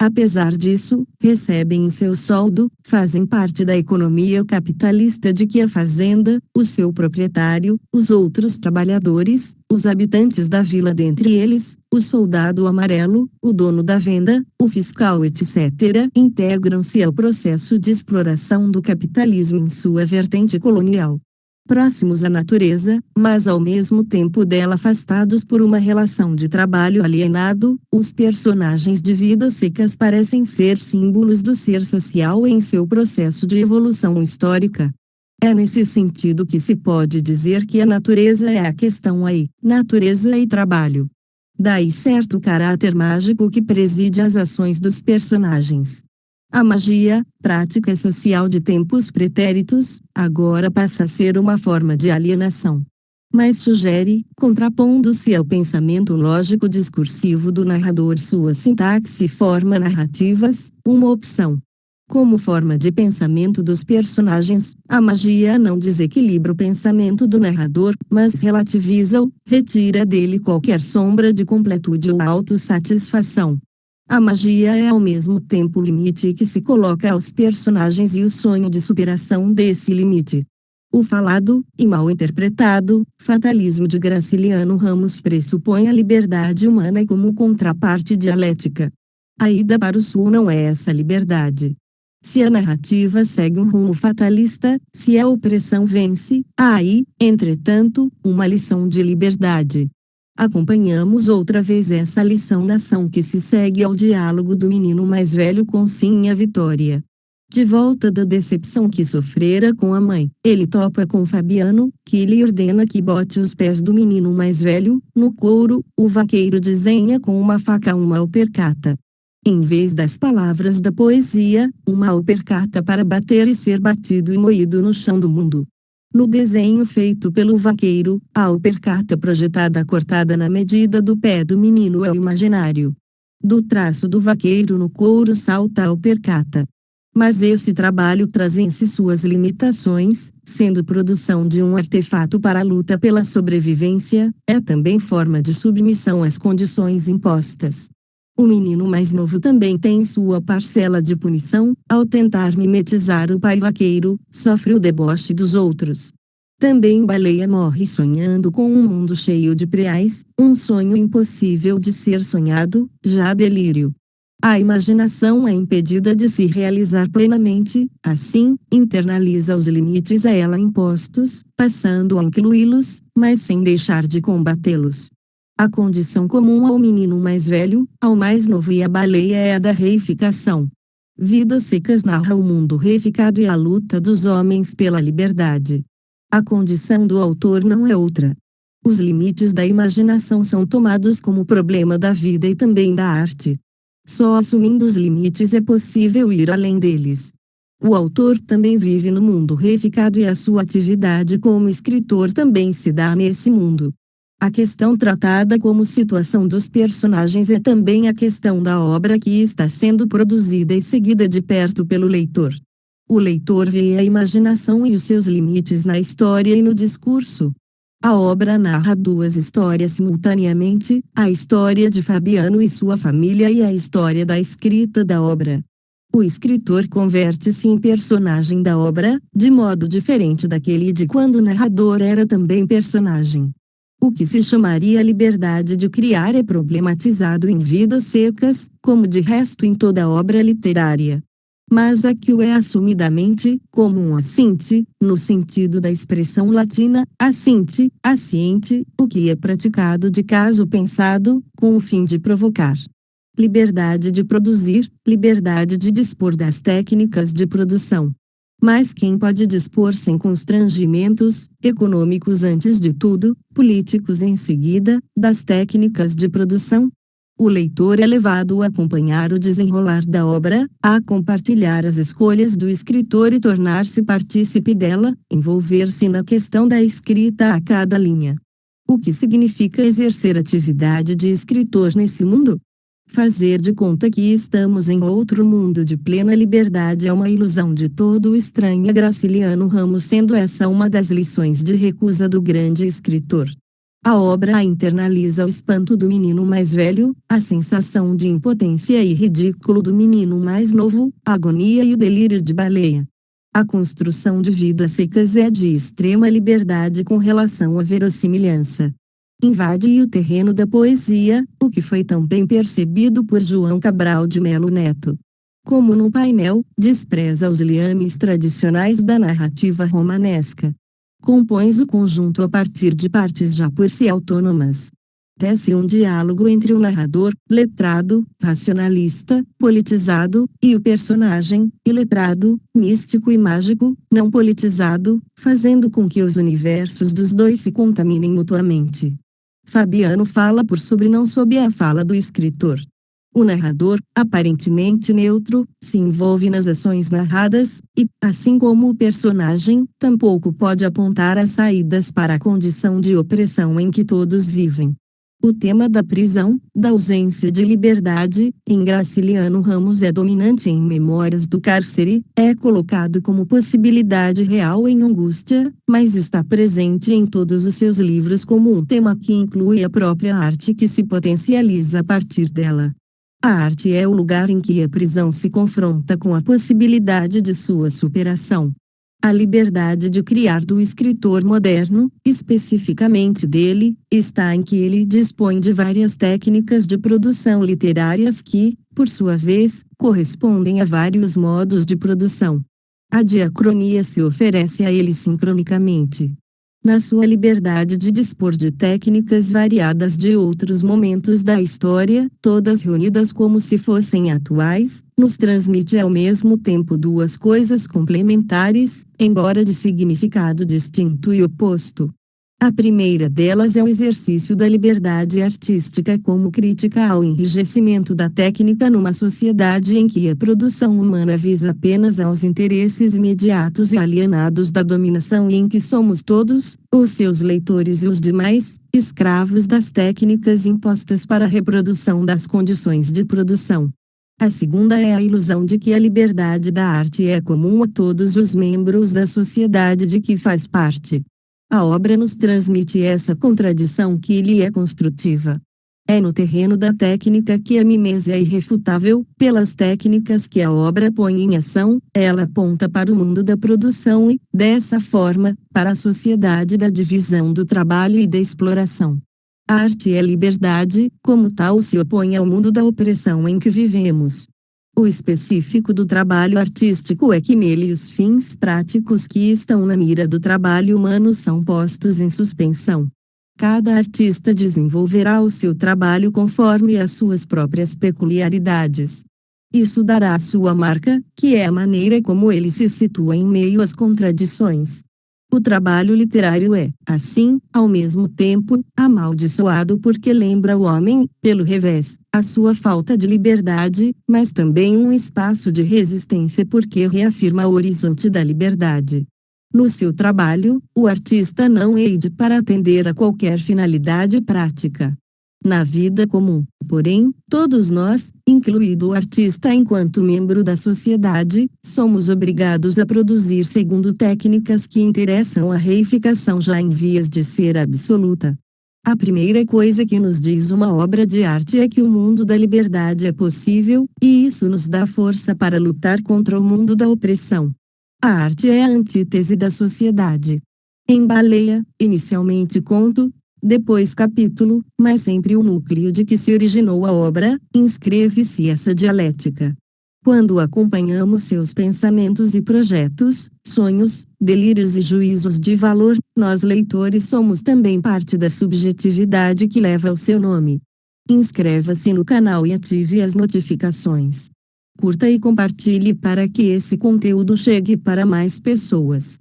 Apesar disso, recebem em seu soldo, fazem parte da economia capitalista de que a fazenda, o seu proprietário, os outros trabalhadores, os habitantes da vila dentre eles, o soldado amarelo, o dono da venda, o fiscal etc., integram-se ao processo de exploração do capitalismo em sua vertente colonial. Próximos à natureza, mas ao mesmo tempo dela afastados por uma relação de trabalho alienado, os personagens de Vidas Secas parecem ser símbolos do ser social em seu processo de evolução histórica. É nesse sentido que se pode dizer que a natureza é a questão aí, natureza e trabalho. Daí certo caráter mágico que preside as ações dos personagens. A magia, prática social de tempos pretéritos, agora passa a ser uma forma de alienação. Mas sugere, contrapondo-se ao pensamento lógico-discursivo do narrador sua sintaxe e forma narrativas, uma opção. Como forma de pensamento dos personagens, a magia não desequilibra o pensamento do narrador, mas relativiza-o, retira dele qualquer sombra de completude ou autossatisfação. A magia é ao mesmo tempo o limite que se coloca aos personagens e o sonho de superação desse limite. O falado, e mal interpretado, fatalismo de Graciliano Ramos pressupõe a liberdade humana como contraparte dialética. A ida para o sul não é essa liberdade. Se a narrativa segue um rumo fatalista, se a opressão vence, há aí, entretanto, uma lição de liberdade. Acompanhamos outra vez essa lição na ação que se segue ao diálogo do menino mais velho com Sim e a Vitória. De volta da decepção que sofrera com a mãe, ele topa com Fabiano, que lhe ordena que bote os pés do menino mais velho no couro. O vaqueiro desenha com uma faca uma alpercata. Em vez das palavras da poesia, uma alpercata para bater e ser batido e moído no chão do mundo. No desenho feito pelo vaqueiro, a alpercata projetada cortada na medida do pé do menino é o imaginário. Do traço do vaqueiro no couro salta a alpercata. Mas esse trabalho traz em si suas limitações, sendo produção de um artefato para a luta pela sobrevivência, é também forma de submissão às condições impostas. O menino mais novo também tem sua parcela de punição, ao tentar mimetizar o pai vaqueiro, sofre o deboche dos outros. Também Baleia morre sonhando com um mundo cheio de preais, um sonho impossível de ser sonhado, já delírio. A imaginação é impedida de se realizar plenamente, assim, internaliza os limites a ela impostos, passando a incluí-los, mas sem deixar de combatê-los. A condição comum ao menino mais velho, ao mais novo e à baleia é a da reificação. Vidas Secas narra o mundo reificado e a luta dos homens pela liberdade. A condição do autor não é outra. Os limites da imaginação são tomados como problema da vida e também da arte. Só assumindo os limites é possível ir além deles. O autor também vive no mundo reificado e a sua atividade como escritor também se dá nesse mundo. A questão tratada como situação dos personagens é também a questão da obra que está sendo produzida e seguida de perto pelo leitor. O leitor vê a imaginação e os seus limites na história e no discurso. A obra narra duas histórias simultaneamente, a história de Fabiano e sua família e a história da escrita da obra. O escritor converte-se em personagem da obra, de modo diferente daquele de quando o narrador era também personagem. O que se chamaria liberdade de criar é problematizado em Vidas Secas, como de resto em toda obra literária. Mas aqui o é assumidamente, como um assinte, no sentido da expressão latina, assinte, assiente, o que é praticado de caso pensado, com o fim de provocar. Liberdade de produzir, liberdade de dispor das técnicas de produção. Mas quem pode dispor sem constrangimentos, econômicos antes de tudo, políticos em seguida, das técnicas de produção? O leitor é levado a acompanhar o desenrolar da obra, a compartilhar as escolhas do escritor e tornar-se partícipe dela, envolver-se na questão da escrita a cada linha. O que significa exercer atividade de escritor nesse mundo? Fazer de conta que estamos em outro mundo de plena liberdade é uma ilusão de todo estranha. Graciliano Ramos, sendo essa uma das lições de recusa do grande escritor. A obra internaliza o espanto do menino mais velho, a sensação de impotência e ridículo do menino mais novo, a agonia e o delírio de Baleia. A construção de vidas secas é de extrema liberdade com relação à verossimilhança. Invade o terreno da poesia, o que foi tão bem percebido por João Cabral de Melo Neto. Como no painel, despreza os liames tradicionais da narrativa romanesca. Compões o conjunto a partir de partes já por si autônomas. Tece um diálogo entre o narrador, letrado, racionalista, politizado, e o personagem, iletrado, místico e mágico, não politizado, fazendo com que os universos dos dois se contaminem mutuamente. Fabiano fala por sobre não sob a fala do escritor. O narrador, aparentemente neutro, se envolve nas ações narradas, e, assim como o personagem, tampouco pode apontar as saídas para a condição de opressão em que todos vivem. O tema da prisão, da ausência de liberdade, em Graciliano Ramos é dominante em Memórias do Cárcere, é colocado como possibilidade real em Angústia, mas está presente em todos os seus livros como um tema que inclui a própria arte que se potencializa a partir dela. A arte é o lugar em que a prisão se confronta com a possibilidade de sua superação. A liberdade de criar do escritor moderno, especificamente dele, está em que ele dispõe de várias técnicas de produção literárias que, por sua vez, correspondem a vários modos de produção. A diacronia se oferece a ele sincronicamente. Na sua liberdade de dispor de técnicas variadas de outros momentos da história, todas reunidas como se fossem atuais, nos transmite ao mesmo tempo duas coisas complementares, embora de significado distinto e oposto. A primeira delas é o exercício da liberdade artística como crítica ao enrijecimento da técnica numa sociedade em que a produção humana visa apenas aos interesses imediatos e alienados da dominação e em que somos todos, os seus leitores e os demais, escravos das técnicas impostas para a reprodução das condições de produção. A segunda é a ilusão de que a liberdade da arte é comum a todos os membros da sociedade de que faz parte. A obra nos transmite essa contradição que lhe é construtiva. É no terreno da técnica que a mimese é irrefutável, pelas técnicas que a obra põe em ação, ela aponta para o mundo da produção e, dessa forma, para a sociedade da divisão do trabalho e da exploração. A arte é liberdade, como tal se opõe ao mundo da opressão em que vivemos. O específico do trabalho artístico é que nele os fins práticos que estão na mira do trabalho humano são postos em suspensão. Cada artista desenvolverá o seu trabalho conforme as suas próprias peculiaridades. Isso dará a sua marca, que é a maneira como ele se situa em meio às contradições. O trabalho literário é, assim, ao mesmo tempo, amaldiçoado porque lembra o homem, pelo revés, a sua falta de liberdade, mas também um espaço de resistência porque reafirma o horizonte da liberdade. No seu trabalho, o artista não ide para atender a qualquer finalidade prática. Na vida comum, porém, todos nós, incluído o artista enquanto membro da sociedade, somos obrigados a produzir segundo técnicas que interessam a reificação já em vias de ser absoluta. A primeira coisa que nos diz uma obra de arte é que o mundo da liberdade é possível, e isso nos dá força para lutar contra o mundo da opressão. A arte é a antítese da sociedade. Em Baleia, inicialmente conto, depois capítulo, mas sempre o núcleo de que se originou a obra, inscreve-se essa dialética. Quando acompanhamos seus pensamentos e projetos, sonhos, delírios e juízos de valor, nós leitores somos também parte da subjetividade que leva o seu nome. Inscreva-se no canal e ative as notificações. Curta e compartilhe para que esse conteúdo chegue para mais pessoas.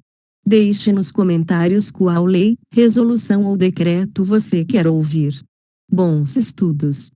Deixe nos comentários qual lei, resolução ou decreto você quer ouvir. Bons estudos!